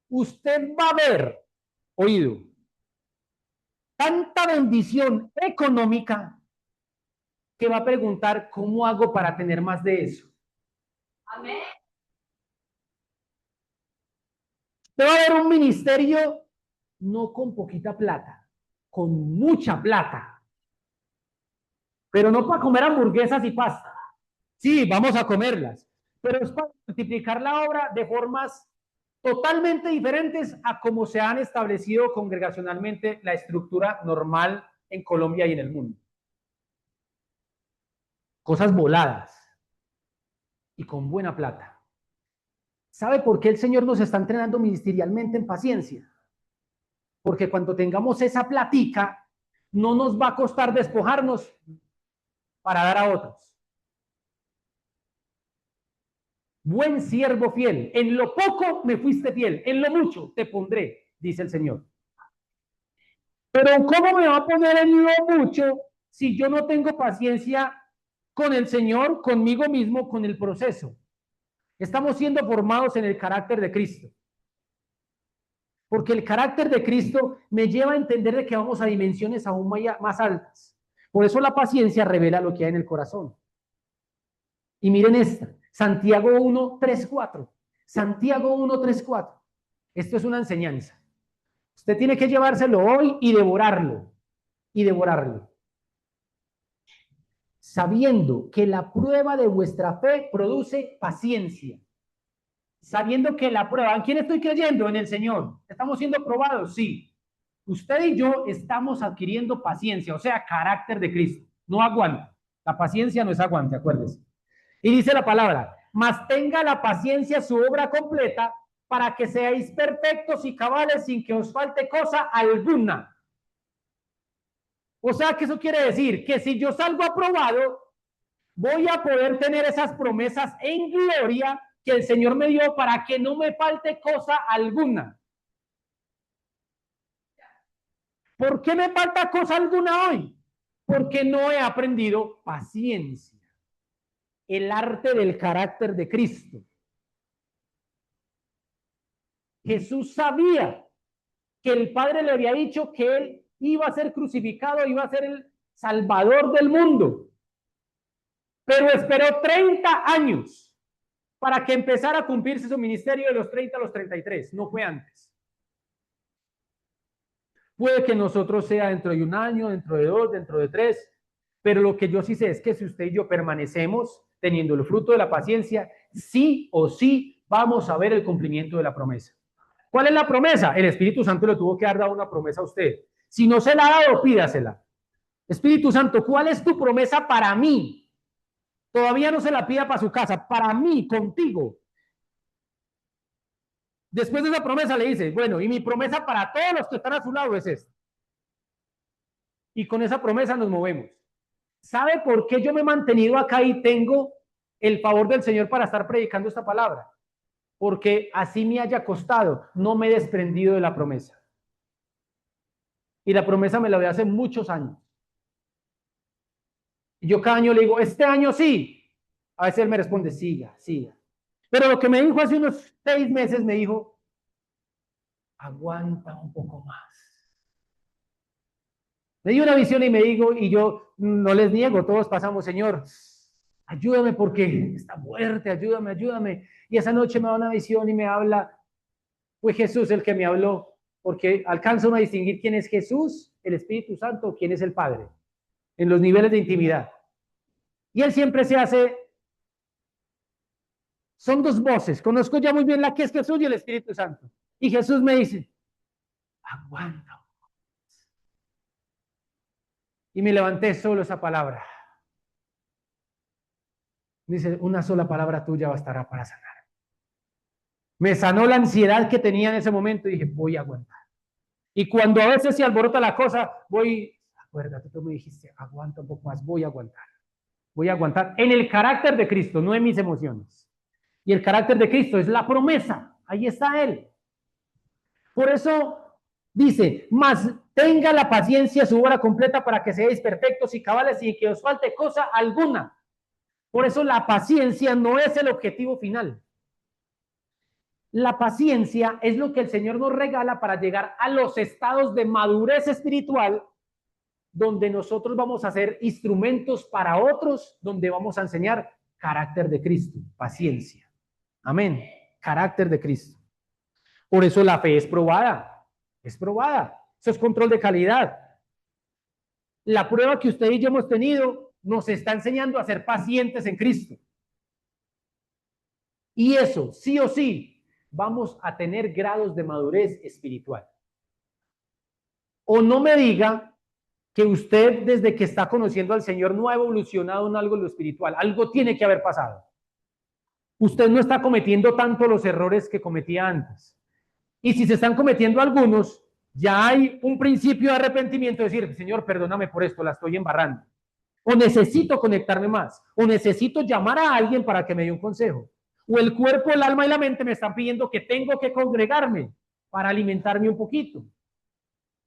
Usted va a ver, oído, tanta bendición económica que va a preguntar, ¿cómo hago para tener más de eso? Amén. Te va a haber un ministerio no con poquita plata, con mucha plata. Pero no para comer hamburguesas y pasta. Sí, vamos a comerlas, pero es para multiplicar la obra de formas totalmente diferentes a como se han establecido congregacionalmente la estructura normal en Colombia y en el mundo. cosas voladas y con buena plata. ¿Sabe por qué el Señor nos está entrenando ministerialmente en paciencia? Porque cuando tengamos esa platica, no nos va a costar despojarnos para dar a otros. Buen siervo fiel, en lo poco me fuiste fiel, en lo mucho te pondré, dice el Señor. Pero ¿cómo me va a poner en lo mucho si yo no tengo paciencia con el Señor, conmigo mismo, con el proceso? Estamos siendo formados en el carácter de Cristo. Porque el carácter de Cristo me lleva a entender de que vamos a dimensiones aún más altas. Por eso la paciencia revela lo que hay en el corazón. Y miren esta, Santiago 1, 3, 4. Santiago 1, 3, 4. Esto es una enseñanza. Usted tiene que llevárselo hoy y devorarlo. Y devorarlo. Sabiendo que la prueba de vuestra fe produce paciencia. Sabiendo que la prueba, ¿en quién estoy creyendo? En el Señor. ¿Estamos siendo probados? Sí. Usted y yo estamos adquiriendo paciencia, o sea, carácter de Cristo. No aguanta. La paciencia no es aguante, acuérdese. Y dice la palabra, mas tenga la paciencia su obra completa para que seáis perfectos y cabales sin que os falte cosa alguna. O sea, que eso quiere decir que si yo salgo aprobado, voy a poder tener esas promesas en gloria que el Señor me dio para que no me falte cosa alguna. ¿Por qué me falta cosa alguna hoy? Porque no he aprendido paciencia, el arte del carácter de Cristo. Jesús sabía que el Padre le había dicho que él iba a ser crucificado, iba a ser el Salvador del mundo. Pero esperó 30 años para que empezara a cumplirse su ministerio de los 30 a los 33. No fue antes. Puede que nosotros sea dentro de un año, dentro de 2, dentro de 3, pero lo que yo sí sé es que si usted y yo permanecemos teniendo el fruto de la paciencia, sí o sí vamos a ver el cumplimiento de la promesa. ¿Cuál es la promesa? El Espíritu Santo le tuvo que dar una promesa a usted. Si no se la ha dado, pídasela. Espíritu Santo, ¿cuál es tu promesa para mí? Todavía no se la pida para su casa, para mí, contigo. Después de esa promesa le dice, bueno, y mi promesa para todos los que están a su lado es esta. Y con esa promesa nos movemos. ¿Sabe por qué yo me he mantenido acá y tengo el favor del Señor para estar predicando esta palabra? Porque así me haya costado, no me he desprendido de la promesa. Y la promesa me la doy hace muchos años. Y yo cada año le digo, este año sí. A veces él me responde, siga, siga. Pero lo que me dijo hace unos 6 meses, me dijo, aguanta un poco más. Me dio una visión y me digo, y yo no les niego, todos pasamos, Señor, ayúdame porque está fuerte, ayúdame, ayúdame. Y esa noche me da una visión y me habla, fue Jesús el que me habló, porque alcanza a distinguir quién es Jesús, el Espíritu Santo, quién es el Padre, en los niveles de intimidad. Y él siempre se hace, son dos voces, conozco ya muy bien la que es Jesús y el Espíritu Santo. Y Jesús me dice, aguanta. Y me levanté solo esa palabra. Dice, una sola palabra tuya bastará para sanar. Me sanó la ansiedad que tenía en ese momento y dije, voy a aguantar. Y cuando a veces se alborota la cosa, acuérdate, tú me dijiste, aguanta un poco más, voy a aguantar. Voy a aguantar en el carácter de Cristo, no en mis emociones. Y el carácter de Cristo es la promesa, ahí está Él. Por eso dice, más tenga la paciencia su obra completa para que seáis perfectos y cabales y que os falte cosa alguna. Por eso la paciencia no es el objetivo final. La paciencia es lo que el Señor nos regala para llegar a los estados de madurez espiritual donde nosotros vamos a ser instrumentos para otros, donde vamos a enseñar carácter de Cristo, paciencia. Amén. Carácter de Cristo. Por eso la fe es probada. Es probada. Eso es control de calidad. La prueba que usted y yo hemos tenido nos está enseñando a ser pacientes en Cristo. Y eso, sí o sí, vamos a tener grados de madurez espiritual. O no me diga que usted desde que está conociendo al Señor no ha evolucionado en algo en lo espiritual. Algo tiene que haber pasado. Usted no está cometiendo tanto los errores que cometía antes. Y si se están cometiendo algunos, ya hay un principio de arrepentimiento, decir, Señor, perdóname por esto, la estoy embarrando. O necesito conectarme más, o necesito llamar a alguien para que me dé un consejo. O el cuerpo, el alma y la mente me están pidiendo que tengo que congregarme para alimentarme un poquito.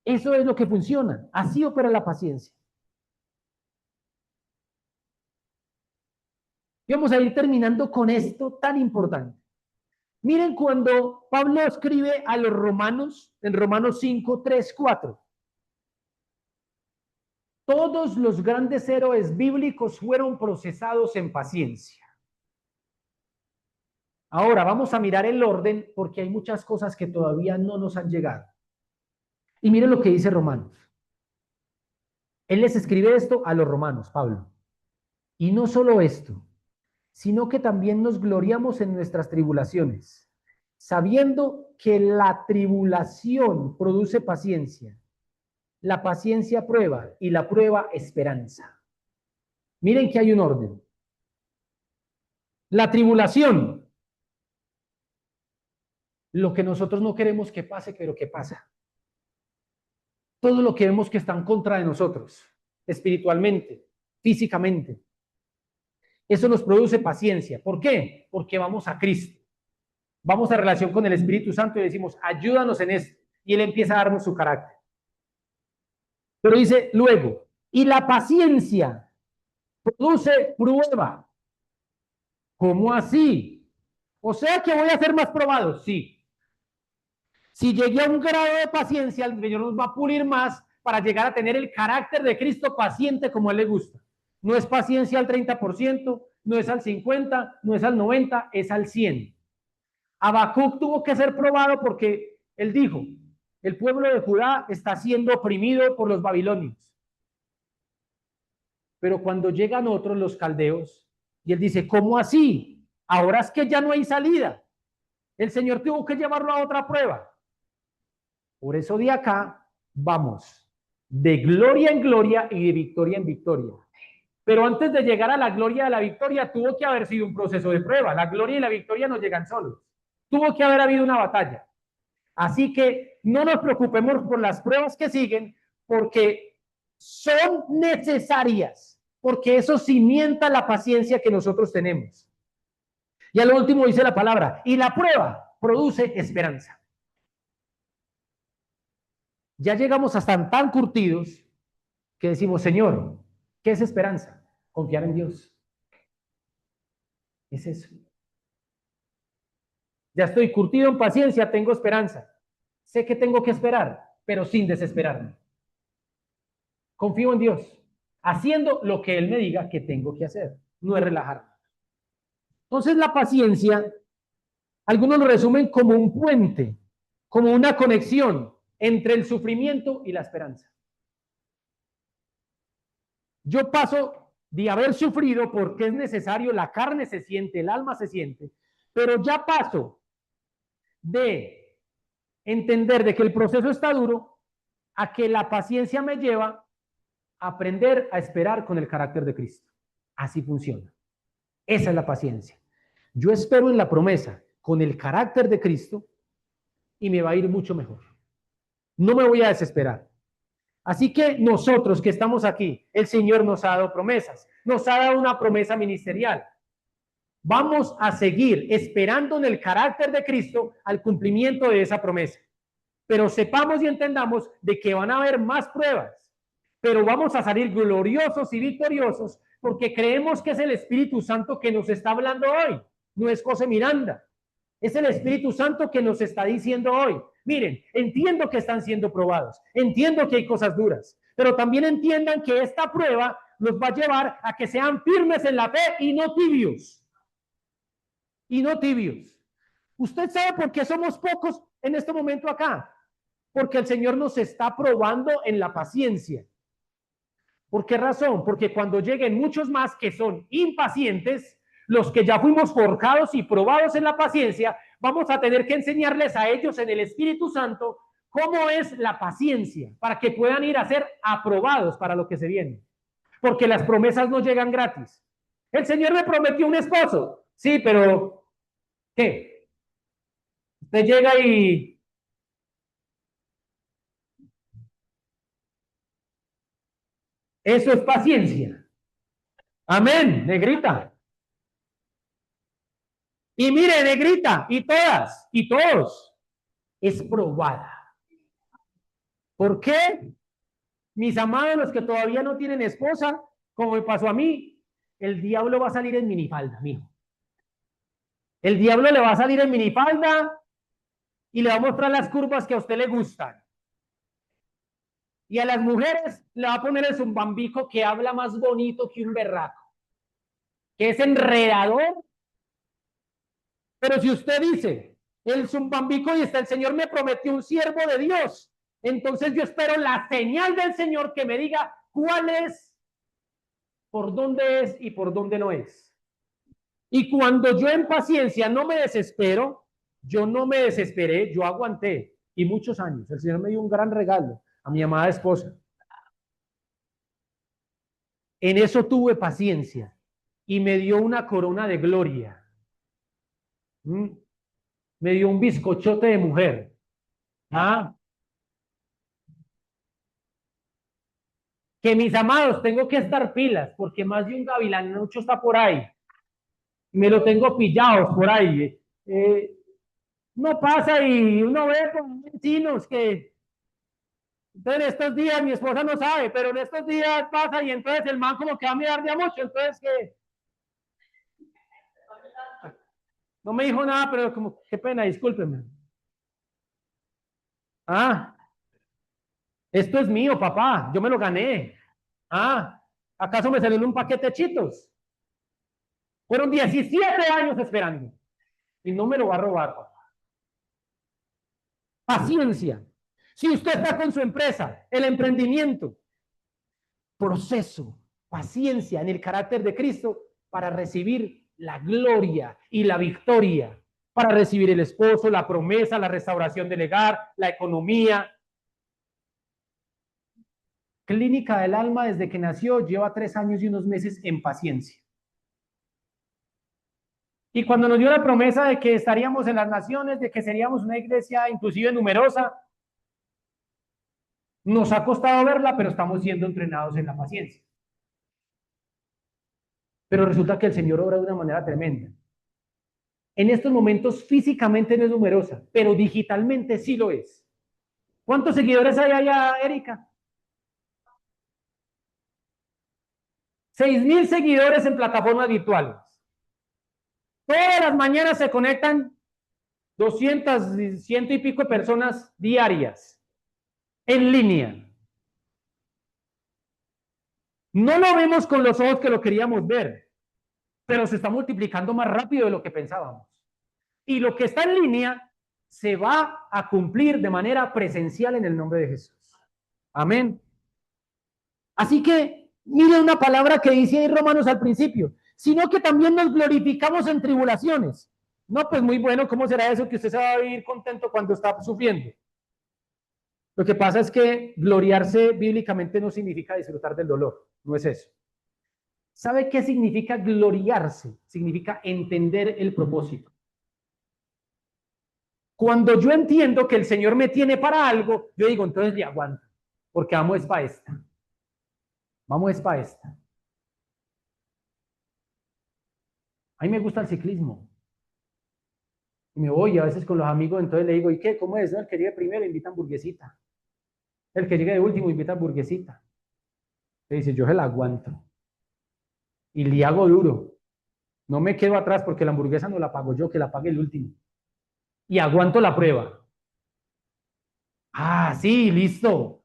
Eso es lo que funciona. Así opera la paciencia. Y vamos a ir terminando con esto tan importante. Miren cuando Pablo escribe a los romanos, en Romanos 5, 3, 4. Todos los grandes héroes bíblicos fueron procesados en paciencia. Ahora vamos a mirar el orden porque hay muchas cosas que todavía no nos han llegado. Y miren lo que dice Romanos. Él les escribe esto a los romanos, Pablo. Y no solo esto, sino que también nos gloriamos en nuestras tribulaciones, sabiendo que la tribulación produce paciencia, la paciencia prueba y la prueba esperanza. Miren que hay un orden. La tribulación, lo que nosotros no queremos que pase, pero que pasa. Todo lo que vemos que está en contra de nosotros, espiritualmente, físicamente. Eso nos produce paciencia. ¿Por qué? Porque vamos a Cristo. Vamos a relación con el Espíritu Santo y decimos, ayúdanos en esto. Y Él empieza a darnos su carácter. Pero dice luego, y la paciencia produce prueba. ¿Cómo así? O sea que voy a ser más probado. Sí. Si llegué a un grado de paciencia, el Señor nos va a pulir más para llegar a tener el carácter de Cristo paciente como a Él le gusta. No es paciencia al 30%, no es al 50%, no es al 90%, es al 100%. Habacuc tuvo que ser probado porque él dijo, el pueblo de Judá está siendo oprimido por los babilonios. Pero cuando llegan otros, los caldeos, y él dice, ¿cómo así? Ahora es que ya no hay salida. El Señor tuvo que llevarlo a otra prueba. Por eso de acá vamos de gloria en gloria y de victoria en victoria. Pero antes de llegar a la gloria de la victoria, tuvo que haber sido un proceso de prueba. La gloria y la victoria no llegan solos. Tuvo que haber habido una batalla. Así que no nos preocupemos por las pruebas que siguen, porque son necesarias, porque eso cimienta la paciencia que nosotros tenemos. Y al último dice la palabra, y la prueba produce esperanza. Ya llegamos hasta tan curtidos que decimos, Señor, ¿qué es esperanza? Confiar en Dios. Es eso. Ya estoy curtido en paciencia, tengo esperanza. Sé que tengo que esperar, pero sin desesperarme. Confío en Dios, haciendo lo que Él me diga que tengo que hacer. No es relajarme. Entonces la paciencia, algunos lo resumen como un puente, como una conexión entre el sufrimiento y la esperanza. Yo paso de haber sufrido porque es necesario, la carne se siente, el alma se siente, pero ya paso de entender de que el proceso está duro a que la paciencia me lleva a aprender a esperar con el carácter de Cristo. Así funciona. Esa es la paciencia. Yo espero en la promesa con el carácter de Cristo y me va a ir mucho mejor. No me voy a desesperar. Así que nosotros que estamos aquí, el Señor nos ha dado promesas, nos ha dado una promesa ministerial. Vamos a seguir esperando en el carácter de Cristo al cumplimiento de esa promesa. Pero sepamos y entendamos de que van a haber más pruebas, pero vamos a salir gloriosos y victoriosos porque creemos que es el Espíritu Santo que nos está hablando hoy, no es José Miranda. Es el Espíritu Santo que nos está diciendo hoy, miren, entiendo que están siendo probados, entiendo que hay cosas duras, pero también entiendan que esta prueba los va a llevar a que sean firmes en la fe y no tibios. Y no tibios. ¿Usted sabe por qué somos pocos en este momento acá? Porque el Señor nos está probando en la paciencia. ¿Por qué razón? Porque cuando lleguen muchos más que son impacientes, los que ya fuimos forjados y probados en la paciencia, vamos a tener que enseñarles a ellos en el Espíritu Santo ¿Cómo es la paciencia? Para que puedan ir a ser aprobados para lo que se viene. Porque las promesas no llegan gratis. El Señor me prometió un esposo. Sí, pero ¿qué? Usted llega y eso es paciencia. Amén, negrita. Y mire, negrita, y todas, y todos, es probada. ¿Por qué? Mis amados, los que todavía no tienen esposa, como me pasó a mí, el diablo va a salir en minifalda, mijo. El diablo le va a salir en minifalda y le va a mostrar las curvas que a usted le gustan. Y a las mujeres le va a poner el zumbambico que habla más bonito que un berraco, que es enredador. Pero si usted dice, el zumbambico y está, el Señor me prometió un siervo de Dios, entonces yo espero la señal del Señor que me diga cuál es, por dónde es y por dónde no es. Y cuando yo en paciencia no me desespero, yo no me desesperé, yo aguanté. Y muchos años. El Señor me dio un gran regalo a mi amada esposa. En eso tuve paciencia y me dio una corona de gloria. Me dio un bizcochote de mujer. ¿Ah? Que mis amados, tengo que estar pilas, porque más de un gavilanucho está por ahí. Me lo tengo pillado por ahí. No pasa y uno ve con vecinos que entonces en estos días mi esposa no sabe, pero en estos días pasa y entonces el man como que va a mirar de mucho, entonces que no me dijo nada, pero como qué pena, discúlpeme. Ah, esto es mío, papá, yo me lo gané. Ah, ¿acaso me salió en un paquete de chitos? Fueron 17 años esperando y no me lo va a robar, papá. Paciencia. Si usted está con su empresa, el emprendimiento, proceso, paciencia en el carácter de Cristo para recibir la gloria y la victoria, para recibir el esposo, la promesa, la restauración del hogar, la economía. Clínica del Alma, desde que nació, lleva 3 años y unos meses en paciencia. Y cuando nos dio la promesa de que estaríamos en las naciones, de que seríamos una iglesia inclusive numerosa, nos ha costado verla, pero estamos siendo entrenados en la paciencia. Pero resulta que el Señor obra de una manera tremenda. En estos momentos físicamente no es numerosa, pero digitalmente sí lo es. ¿Cuántos seguidores hay allá, Erika? 6,000 seguidores en plataformas virtuales. Todas las mañanas se conectan 200, ciento y pico de personas diarias en línea. No lo vemos con los ojos que lo queríamos ver, pero se está multiplicando más rápido de lo que pensábamos. Y lo que está en línea se va a cumplir de manera presencial en el nombre de Jesús. Amén. Así que mire una palabra que dice ahí Romanos al principio, sino que también nos glorificamos en tribulaciones. No, pues muy bueno, ¿cómo será eso que usted se va a vivir contento cuando está sufriendo? Lo que pasa es que gloriarse bíblicamente no significa disfrutar del dolor, no es eso. ¿Sabe qué significa gloriarse? Significa entender el propósito. Cuando yo entiendo que el Señor me tiene para algo, yo digo, entonces le aguanto, porque vamos es para esta. Vamos es para esta. A mí me gusta el ciclismo. Y me voy a veces con los amigos, entonces le digo, ¿y qué? ¿Cómo es? No, el que llegue primero invita hamburguesita. El que llegue de último invita hamburguesita. Le dice, yo se la aguanto. Y le hago duro. No me quedo atrás porque la hamburguesa no la pago yo, que la pague el último. Y aguanto la prueba. Ah, sí, listo.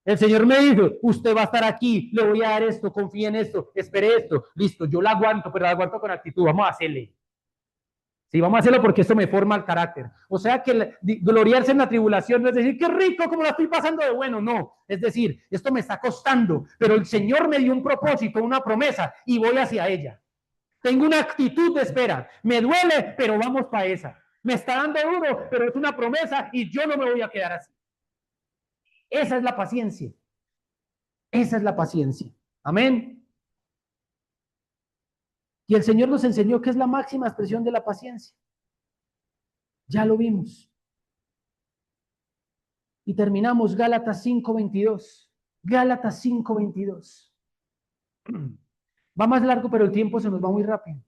El Señor me dijo, usted va a estar aquí, le voy a dar esto, confíe en esto, espere esto. Listo, yo la aguanto, pero la aguanto con actitud. Vamos a hacerle. Sí, vamos a hacerlo porque esto me forma el carácter. O sea que gloriarse en la tribulación no es decir, qué rico, como la estoy pasando de bueno. No, es decir, esto me está costando, pero el Señor me dio un propósito, una promesa, y voy hacia ella. Tengo una actitud de espera. Me duele, pero vamos para esa. Me está dando duro, pero es una promesa y yo no me voy a quedar así. Esa es la paciencia. Esa es la paciencia. Amén. Y el Señor nos enseñó que es la máxima expresión de la paciencia. Ya lo vimos. Y terminamos Gálatas 5:22. Gálatas 5:22. Va más largo, pero el tiempo se nos va muy rápido.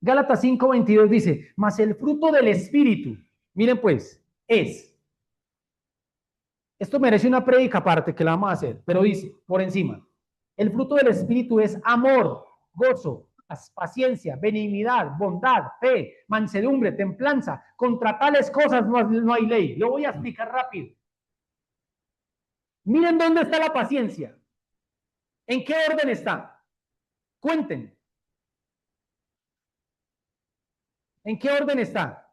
Gálatas 5:22 dice, mas el fruto del Espíritu, miren pues, esto merece una prédica aparte que la vamos a hacer, pero dice, por encima, el fruto del Espíritu es amor, gozo, paciencia, benignidad, bondad, fe, mansedumbre, templanza. Contra tales cosas no hay ley. Lo voy a explicar rápido. Miren dónde está la paciencia. ¿En qué orden está? Cuenten. ¿En qué orden está?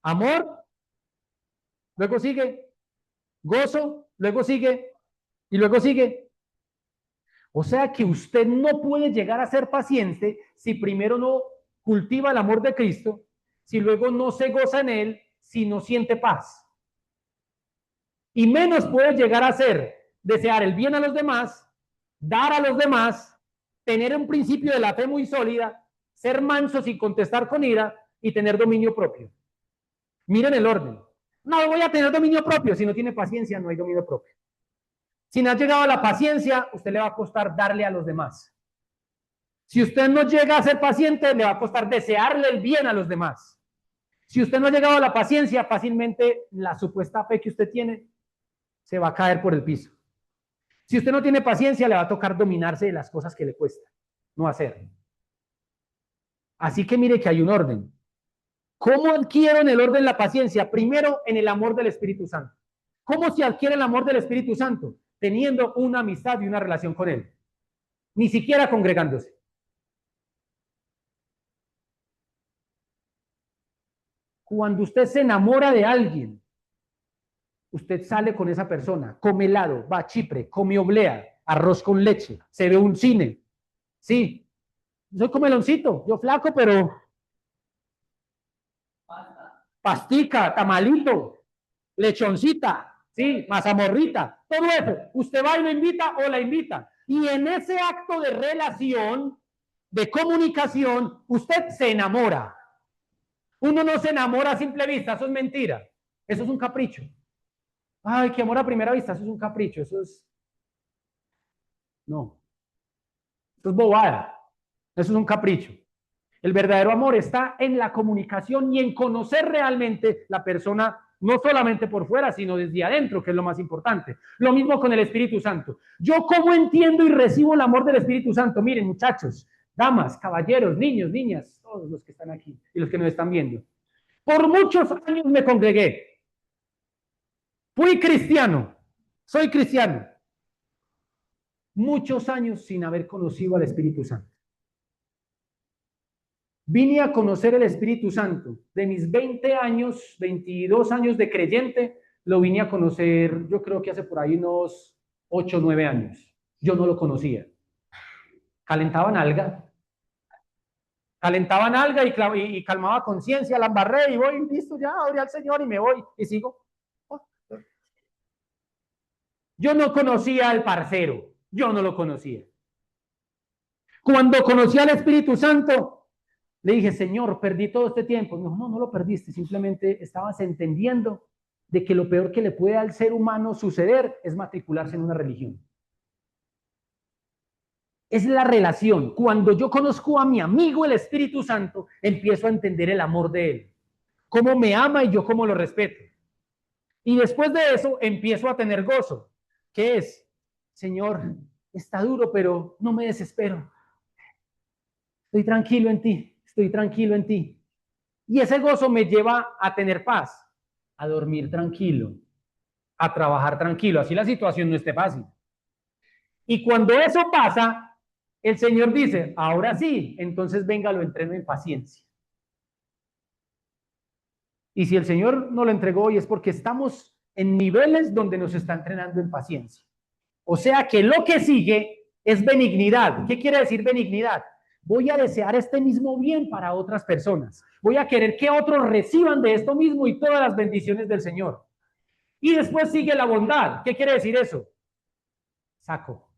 Amor, luego sigue gozo, luego sigue y luego sigue. O sea que usted no puede llegar a ser paciente si primero no cultiva el amor de Cristo, si luego no se goza en él, si no siente paz. Y menos puede llegar a ser desear el bien a los demás, dar a los demás, tener un principio de la fe muy sólida, ser manso sin contestar con ira y tener dominio propio. Miren el orden. No voy a tener dominio propio. Si no tiene paciencia, no hay dominio propio. Si no ha llegado a la paciencia, usted le va a costar darle a los demás. Si usted no llega a ser paciente, le va a costar desearle el bien a los demás. Si usted no ha llegado a la paciencia, fácilmente la supuesta fe que usted tiene se va a caer por el piso. Si usted no tiene paciencia, le va a tocar dominarse de las cosas que le cuesta no hacer. Así que mire que hay un orden. ¿Cómo adquiero en el orden la paciencia? Primero, en el amor del Espíritu Santo. ¿Cómo se adquiere el amor del Espíritu Santo? Teniendo una amistad y una relación con Él. Ni siquiera congregándose. Cuando usted se enamora de alguien, usted sale con esa persona, come helado, va a Chipre, come oblea, arroz con leche, se ve un cine. Sí, soy comeloncito, yo flaco, pero pastica, tamalito, lechoncita, sí, mazamorrita, todo eso. Usted va y lo invita o la invita. Y en ese acto de relación, de comunicación, usted se enamora. Uno no se enamora a simple vista, eso es mentira. Eso es un capricho. Ay, que amor a primera vista, eso es un capricho, eso es... No. Eso es bobada. Eso es un capricho. El verdadero amor está en la comunicación y en conocer realmente la persona, no solamente por fuera, sino desde adentro, que es lo más importante. Lo mismo con el Espíritu Santo. ¿Yo cómo entiendo y recibo el amor del Espíritu Santo? Miren, muchachos, damas, caballeros, niños, niñas, todos los que están aquí y los que nos están viendo. Por muchos años me congregué. Fui cristiano. Soy cristiano. Muchos años sin haber conocido al Espíritu Santo. Vine a conocer el Espíritu Santo. De mis 20 años, 22 años de creyente, lo vine a conocer, yo creo que hace por ahí unos 8 o 9 años. Yo no lo conocía. Calentaban alga y calmaba conciencia, la embarré y voy, listo, ya, oré al Señor y me voy y sigo. Yo no conocía al parcero, yo no lo conocía. Cuando conocí al Espíritu Santo, le dije, Señor, perdí todo este tiempo. No, no lo perdiste, simplemente estabas entendiendo de que lo peor que le puede al ser humano suceder es matricularse en una religión. Es la relación. Cuando yo conozco a mi amigo el Espíritu Santo, empiezo a entender el amor de él. Cómo me ama y yo cómo lo respeto. Y después de eso empiezo a tener gozo. ¿Qué es? Señor, está duro, pero no me desespero. Estoy tranquilo en ti. Estoy tranquilo en ti. Y ese gozo me lleva a tener paz, a dormir tranquilo, a trabajar tranquilo. Así la situación no esté fácil. Y cuando eso pasa, el Señor dice, ahora sí, entonces venga, lo entreno en paciencia. Y si el Señor no lo entregó hoy es porque estamos en niveles donde nos está entrenando en paciencia. O sea que lo que sigue es benignidad. ¿Qué quiere decir benignidad? Voy a desear este mismo bien para otras personas. Voy a querer que otros reciban de esto mismo y todas las bendiciones del Señor. Y después sigue la bondad. ¿Qué quiere decir eso? Saco.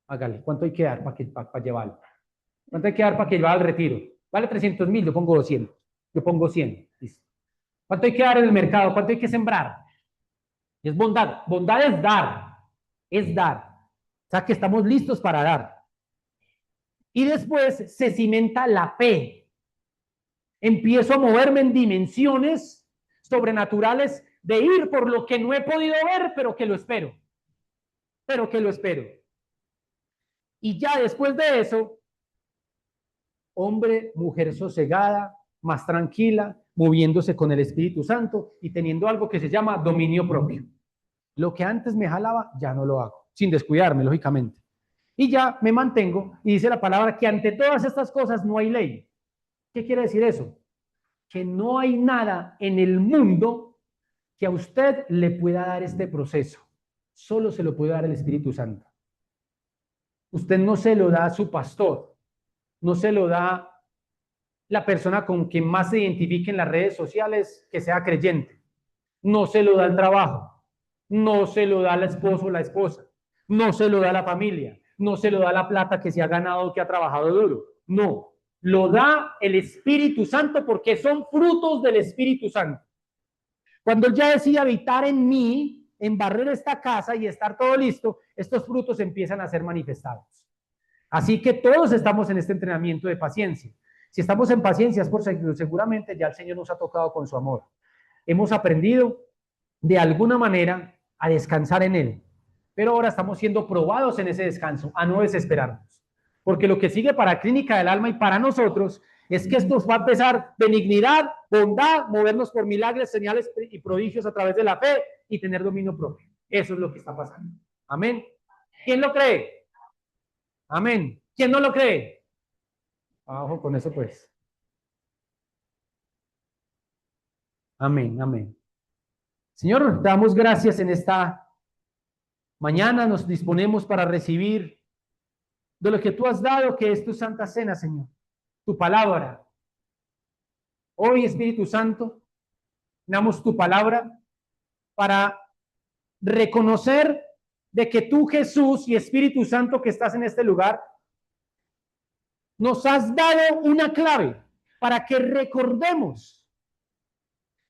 Hágale. ¿Cuánto hay que dar para llevarlo? ¿Cuánto hay que dar para que llevar al retiro? Vale 300.000, yo pongo 200. Yo pongo 100. Listo. ¿Cuánto hay que dar en el mercado? ¿Cuánto hay que sembrar? Es bondad. Bondad es dar. Es dar. O sea que estamos listos para dar. Y después se cimenta la fe. Empiezo a moverme en dimensiones sobrenaturales de ir por lo que no he podido ver, pero que lo espero. Pero que lo espero. Y ya después de eso, hombre, mujer sosegada, más tranquila, moviéndose con el Espíritu Santo y teniendo algo que se llama dominio propio. Lo que antes me jalaba, ya no lo hago, sin descuidarme, lógicamente. Y ya me mantengo, y dice la palabra que ante todas estas cosas no hay ley. ¿Qué quiere decir eso? Que no hay nada en el mundo que a usted le pueda dar este proceso. Solo se lo puede dar el Espíritu Santo. Usted no se lo da a su pastor, no se lo da la persona con quien más se identifique en las redes sociales que sea creyente, no se lo da el trabajo, no se lo da el esposo o la esposa, no se lo da la familia, no se lo da la plata que se ha ganado, que ha trabajado duro, no, lo da el Espíritu Santo porque son frutos del Espíritu Santo. Cuando Él ya decide habitar en mí, en barrer esta casa y estar todo listo, estos frutos empiezan a ser manifestados. Así que todos estamos en este entrenamiento de paciencia. Si estamos en paciencia es porque seguramente ya el Señor nos ha tocado con su amor. Hemos aprendido de alguna manera a descansar en Él. Pero ahora estamos siendo probados en ese descanso, a no desesperarnos. Porque lo que sigue para Clínica del Alma y para nosotros es que esto va a empezar benignidad, bondad, movernos por milagros, señales y prodigios a través de la fe y tener dominio propio. Eso es lo que está pasando. Amén. ¿Quién lo cree? Amén. ¿Quién no lo cree? Abajo con eso pues. Amén, amén. Señor, te damos gracias en esta mañana. Nos disponemos para recibir de lo que tú has dado, que es tu Santa Cena, Señor. Tu palabra. Hoy, Espíritu Santo, damos tu palabra para reconocer de que tú, Jesús y Espíritu Santo que estás en este lugar, nos has dado una clave para que recordemos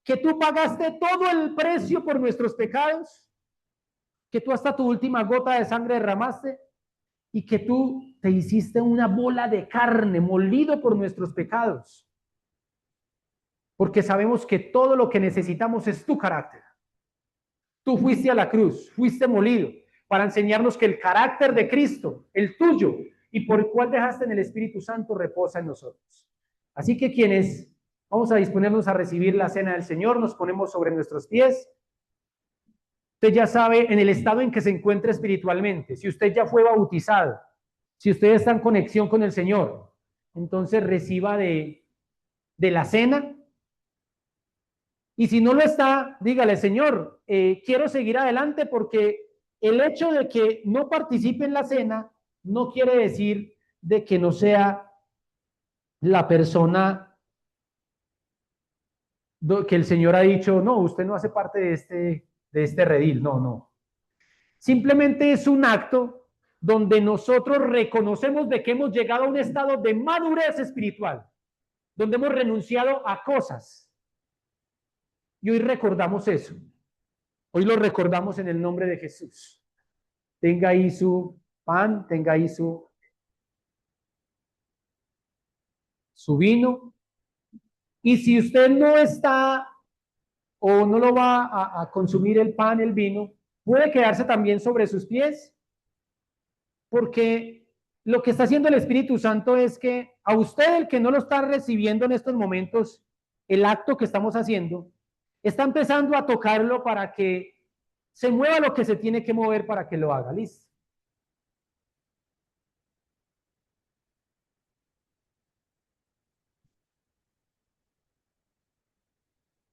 que tú pagaste todo el precio por nuestros pecados, que tú hasta tu última gota de sangre derramaste y que tú te hiciste una bola de carne molido por nuestros pecados. Porque sabemos que todo lo que necesitamos es tu carácter. Tú fuiste a la cruz, fuiste molido para enseñarnos que el carácter de Cristo, el tuyo, y por el cual dejaste en el Espíritu Santo, reposa en nosotros. Así que quienes vamos a disponernos a recibir la cena del Señor, nos ponemos sobre nuestros pies. Usted ya sabe en el estado en que se encuentra espiritualmente, si usted ya fue bautizado, si usted está en conexión con el Señor, entonces reciba de la cena. Y si no lo está, dígale, Señor, quiero seguir adelante porque el hecho de que no participe en la cena no quiere decir de que no sea la persona que el Señor ha dicho, no, usted no hace parte de este redil, no, no. Simplemente es un acto donde nosotros reconocemos de que hemos llegado a un estado de madurez espiritual, donde hemos renunciado a cosas. Y hoy recordamos eso. Hoy lo recordamos en el nombre de Jesús. Tenga ahí su pan, tenga ahí su vino. Y si usted no está o no lo va a consumir el pan, el vino, puede quedarse también sobre sus pies, porque lo que está haciendo el Espíritu Santo es que a usted, el que no lo está recibiendo en estos momentos, el acto que estamos haciendo, está empezando a tocarlo para que se mueva lo que se tiene que mover para que lo haga. ¿Listo?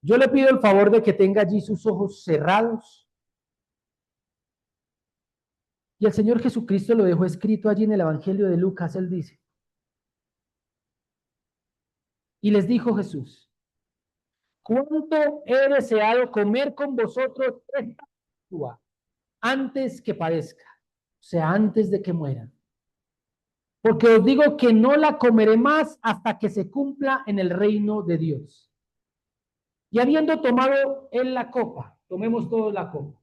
Yo le pido el favor de que tenga allí sus ojos cerrados. Y el Señor Jesucristo lo dejó escrito allí en el Evangelio de Lucas. Él dice, y les dijo Jesús, cuánto he deseado comer con vosotros esta Pascua antes que padezca, o sea, antes de que muera. Porque os digo que no la comeré más hasta que se cumpla en el reino de Dios. Y habiendo tomado él la copa, tomemos todos la copa.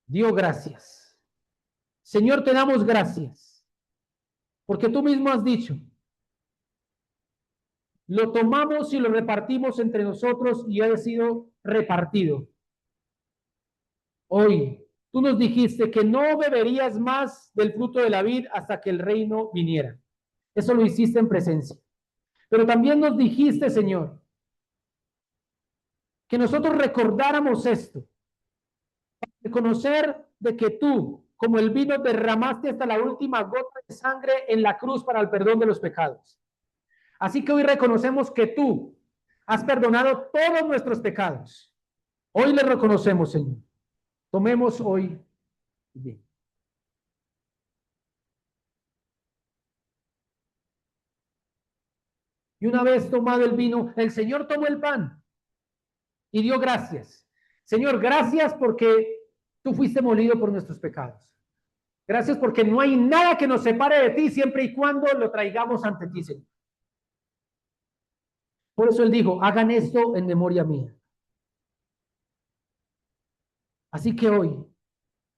Dio gracias. Señor, te damos gracias, porque tú mismo has dicho, lo tomamos y lo repartimos entre nosotros y ha sido repartido. Hoy, tú nos dijiste que no beberías más del fruto de la vid hasta que el reino viniera. Eso lo hiciste en presencia. Pero también nos dijiste, Señor, que nosotros recordáramos esto, reconocer de que tú, como el vino, derramaste hasta la última gota de sangre en la cruz para el perdón de los pecados. Así que hoy reconocemos que tú has perdonado todos nuestros pecados. Hoy le reconocemos, Señor. Tomemos hoy. Bien. Y una vez tomado el vino, el Señor tomó el pan y dio gracias. Señor, gracias porque tú fuiste molido por nuestros pecados. Gracias porque no hay nada que nos separe de ti siempre y cuando lo traigamos ante ti, Señor. Por eso él dijo, hagan esto en memoria mía. Así que hoy,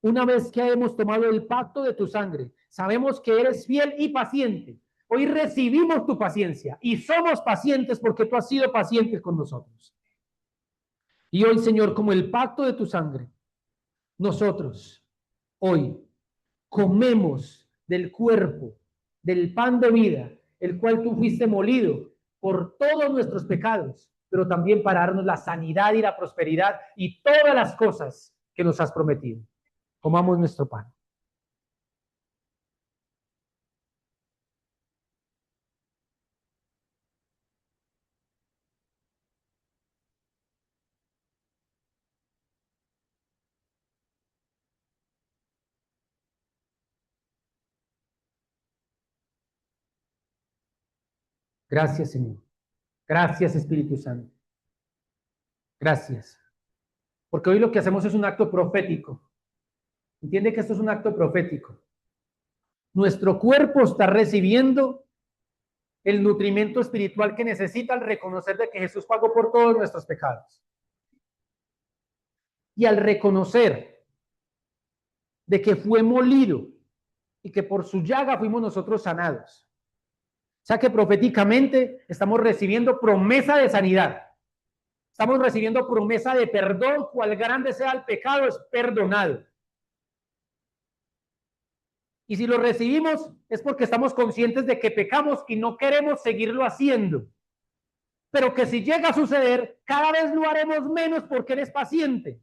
una vez que hemos tomado el pacto de tu sangre, sabemos que eres fiel y paciente. Hoy recibimos tu paciencia y somos pacientes porque tú has sido paciente con nosotros. Y hoy, Señor, como el pacto de tu sangre, nosotros hoy comemos del cuerpo, del pan de vida, el cual tú fuiste molido por todos nuestros pecados, pero también para darnos la sanidad y la prosperidad y todas las cosas que nos has prometido. Comamos nuestro pan. Gracias, Señor. Gracias, Espíritu Santo. Gracias. Porque hoy lo que hacemos es un acto profético. Entiende que esto es un acto profético. Nuestro cuerpo está recibiendo el nutrimento espiritual que necesita al reconocer de que Jesús pagó por todos nuestros pecados. Y al reconocer de que fue molido y que por su llaga fuimos nosotros sanados. O sea que proféticamente estamos recibiendo promesa de sanidad. Estamos recibiendo promesa de perdón, cual grande sea el pecado, es perdonado. Y si lo recibimos es porque estamos conscientes de que pecamos y no queremos seguirlo haciendo. Pero que si llega a suceder, cada vez lo haremos menos porque eres paciente.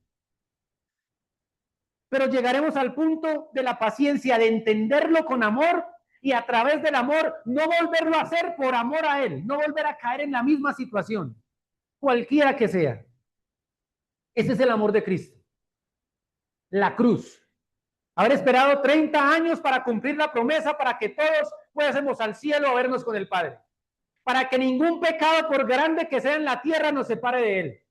Pero llegaremos al punto de la paciencia, de entenderlo con amor y a través del amor no volverlo a hacer por amor a Él, no volver a caer en la misma situación, cualquiera que sea. Ese es el amor de Cristo. La cruz. Haber esperado 30 años para cumplir la promesa para que todos fuésemos al cielo a vernos con el Padre. Para que ningún pecado, por grande que sea en la tierra, nos separe de Él.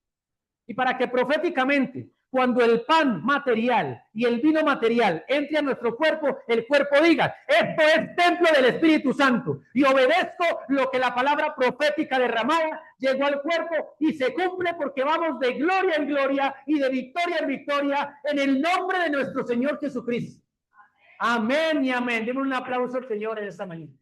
Y para que proféticamente, cuando el pan material y el vino material entre a nuestro cuerpo, el cuerpo diga, esto es templo del Espíritu Santo y obedezco lo que la palabra profética derramada llegó al cuerpo y se cumple porque vamos de gloria en gloria y de victoria en victoria en el nombre de nuestro Señor Jesucristo. Amén y amén. Demos un aplauso al Señor en esta mañana.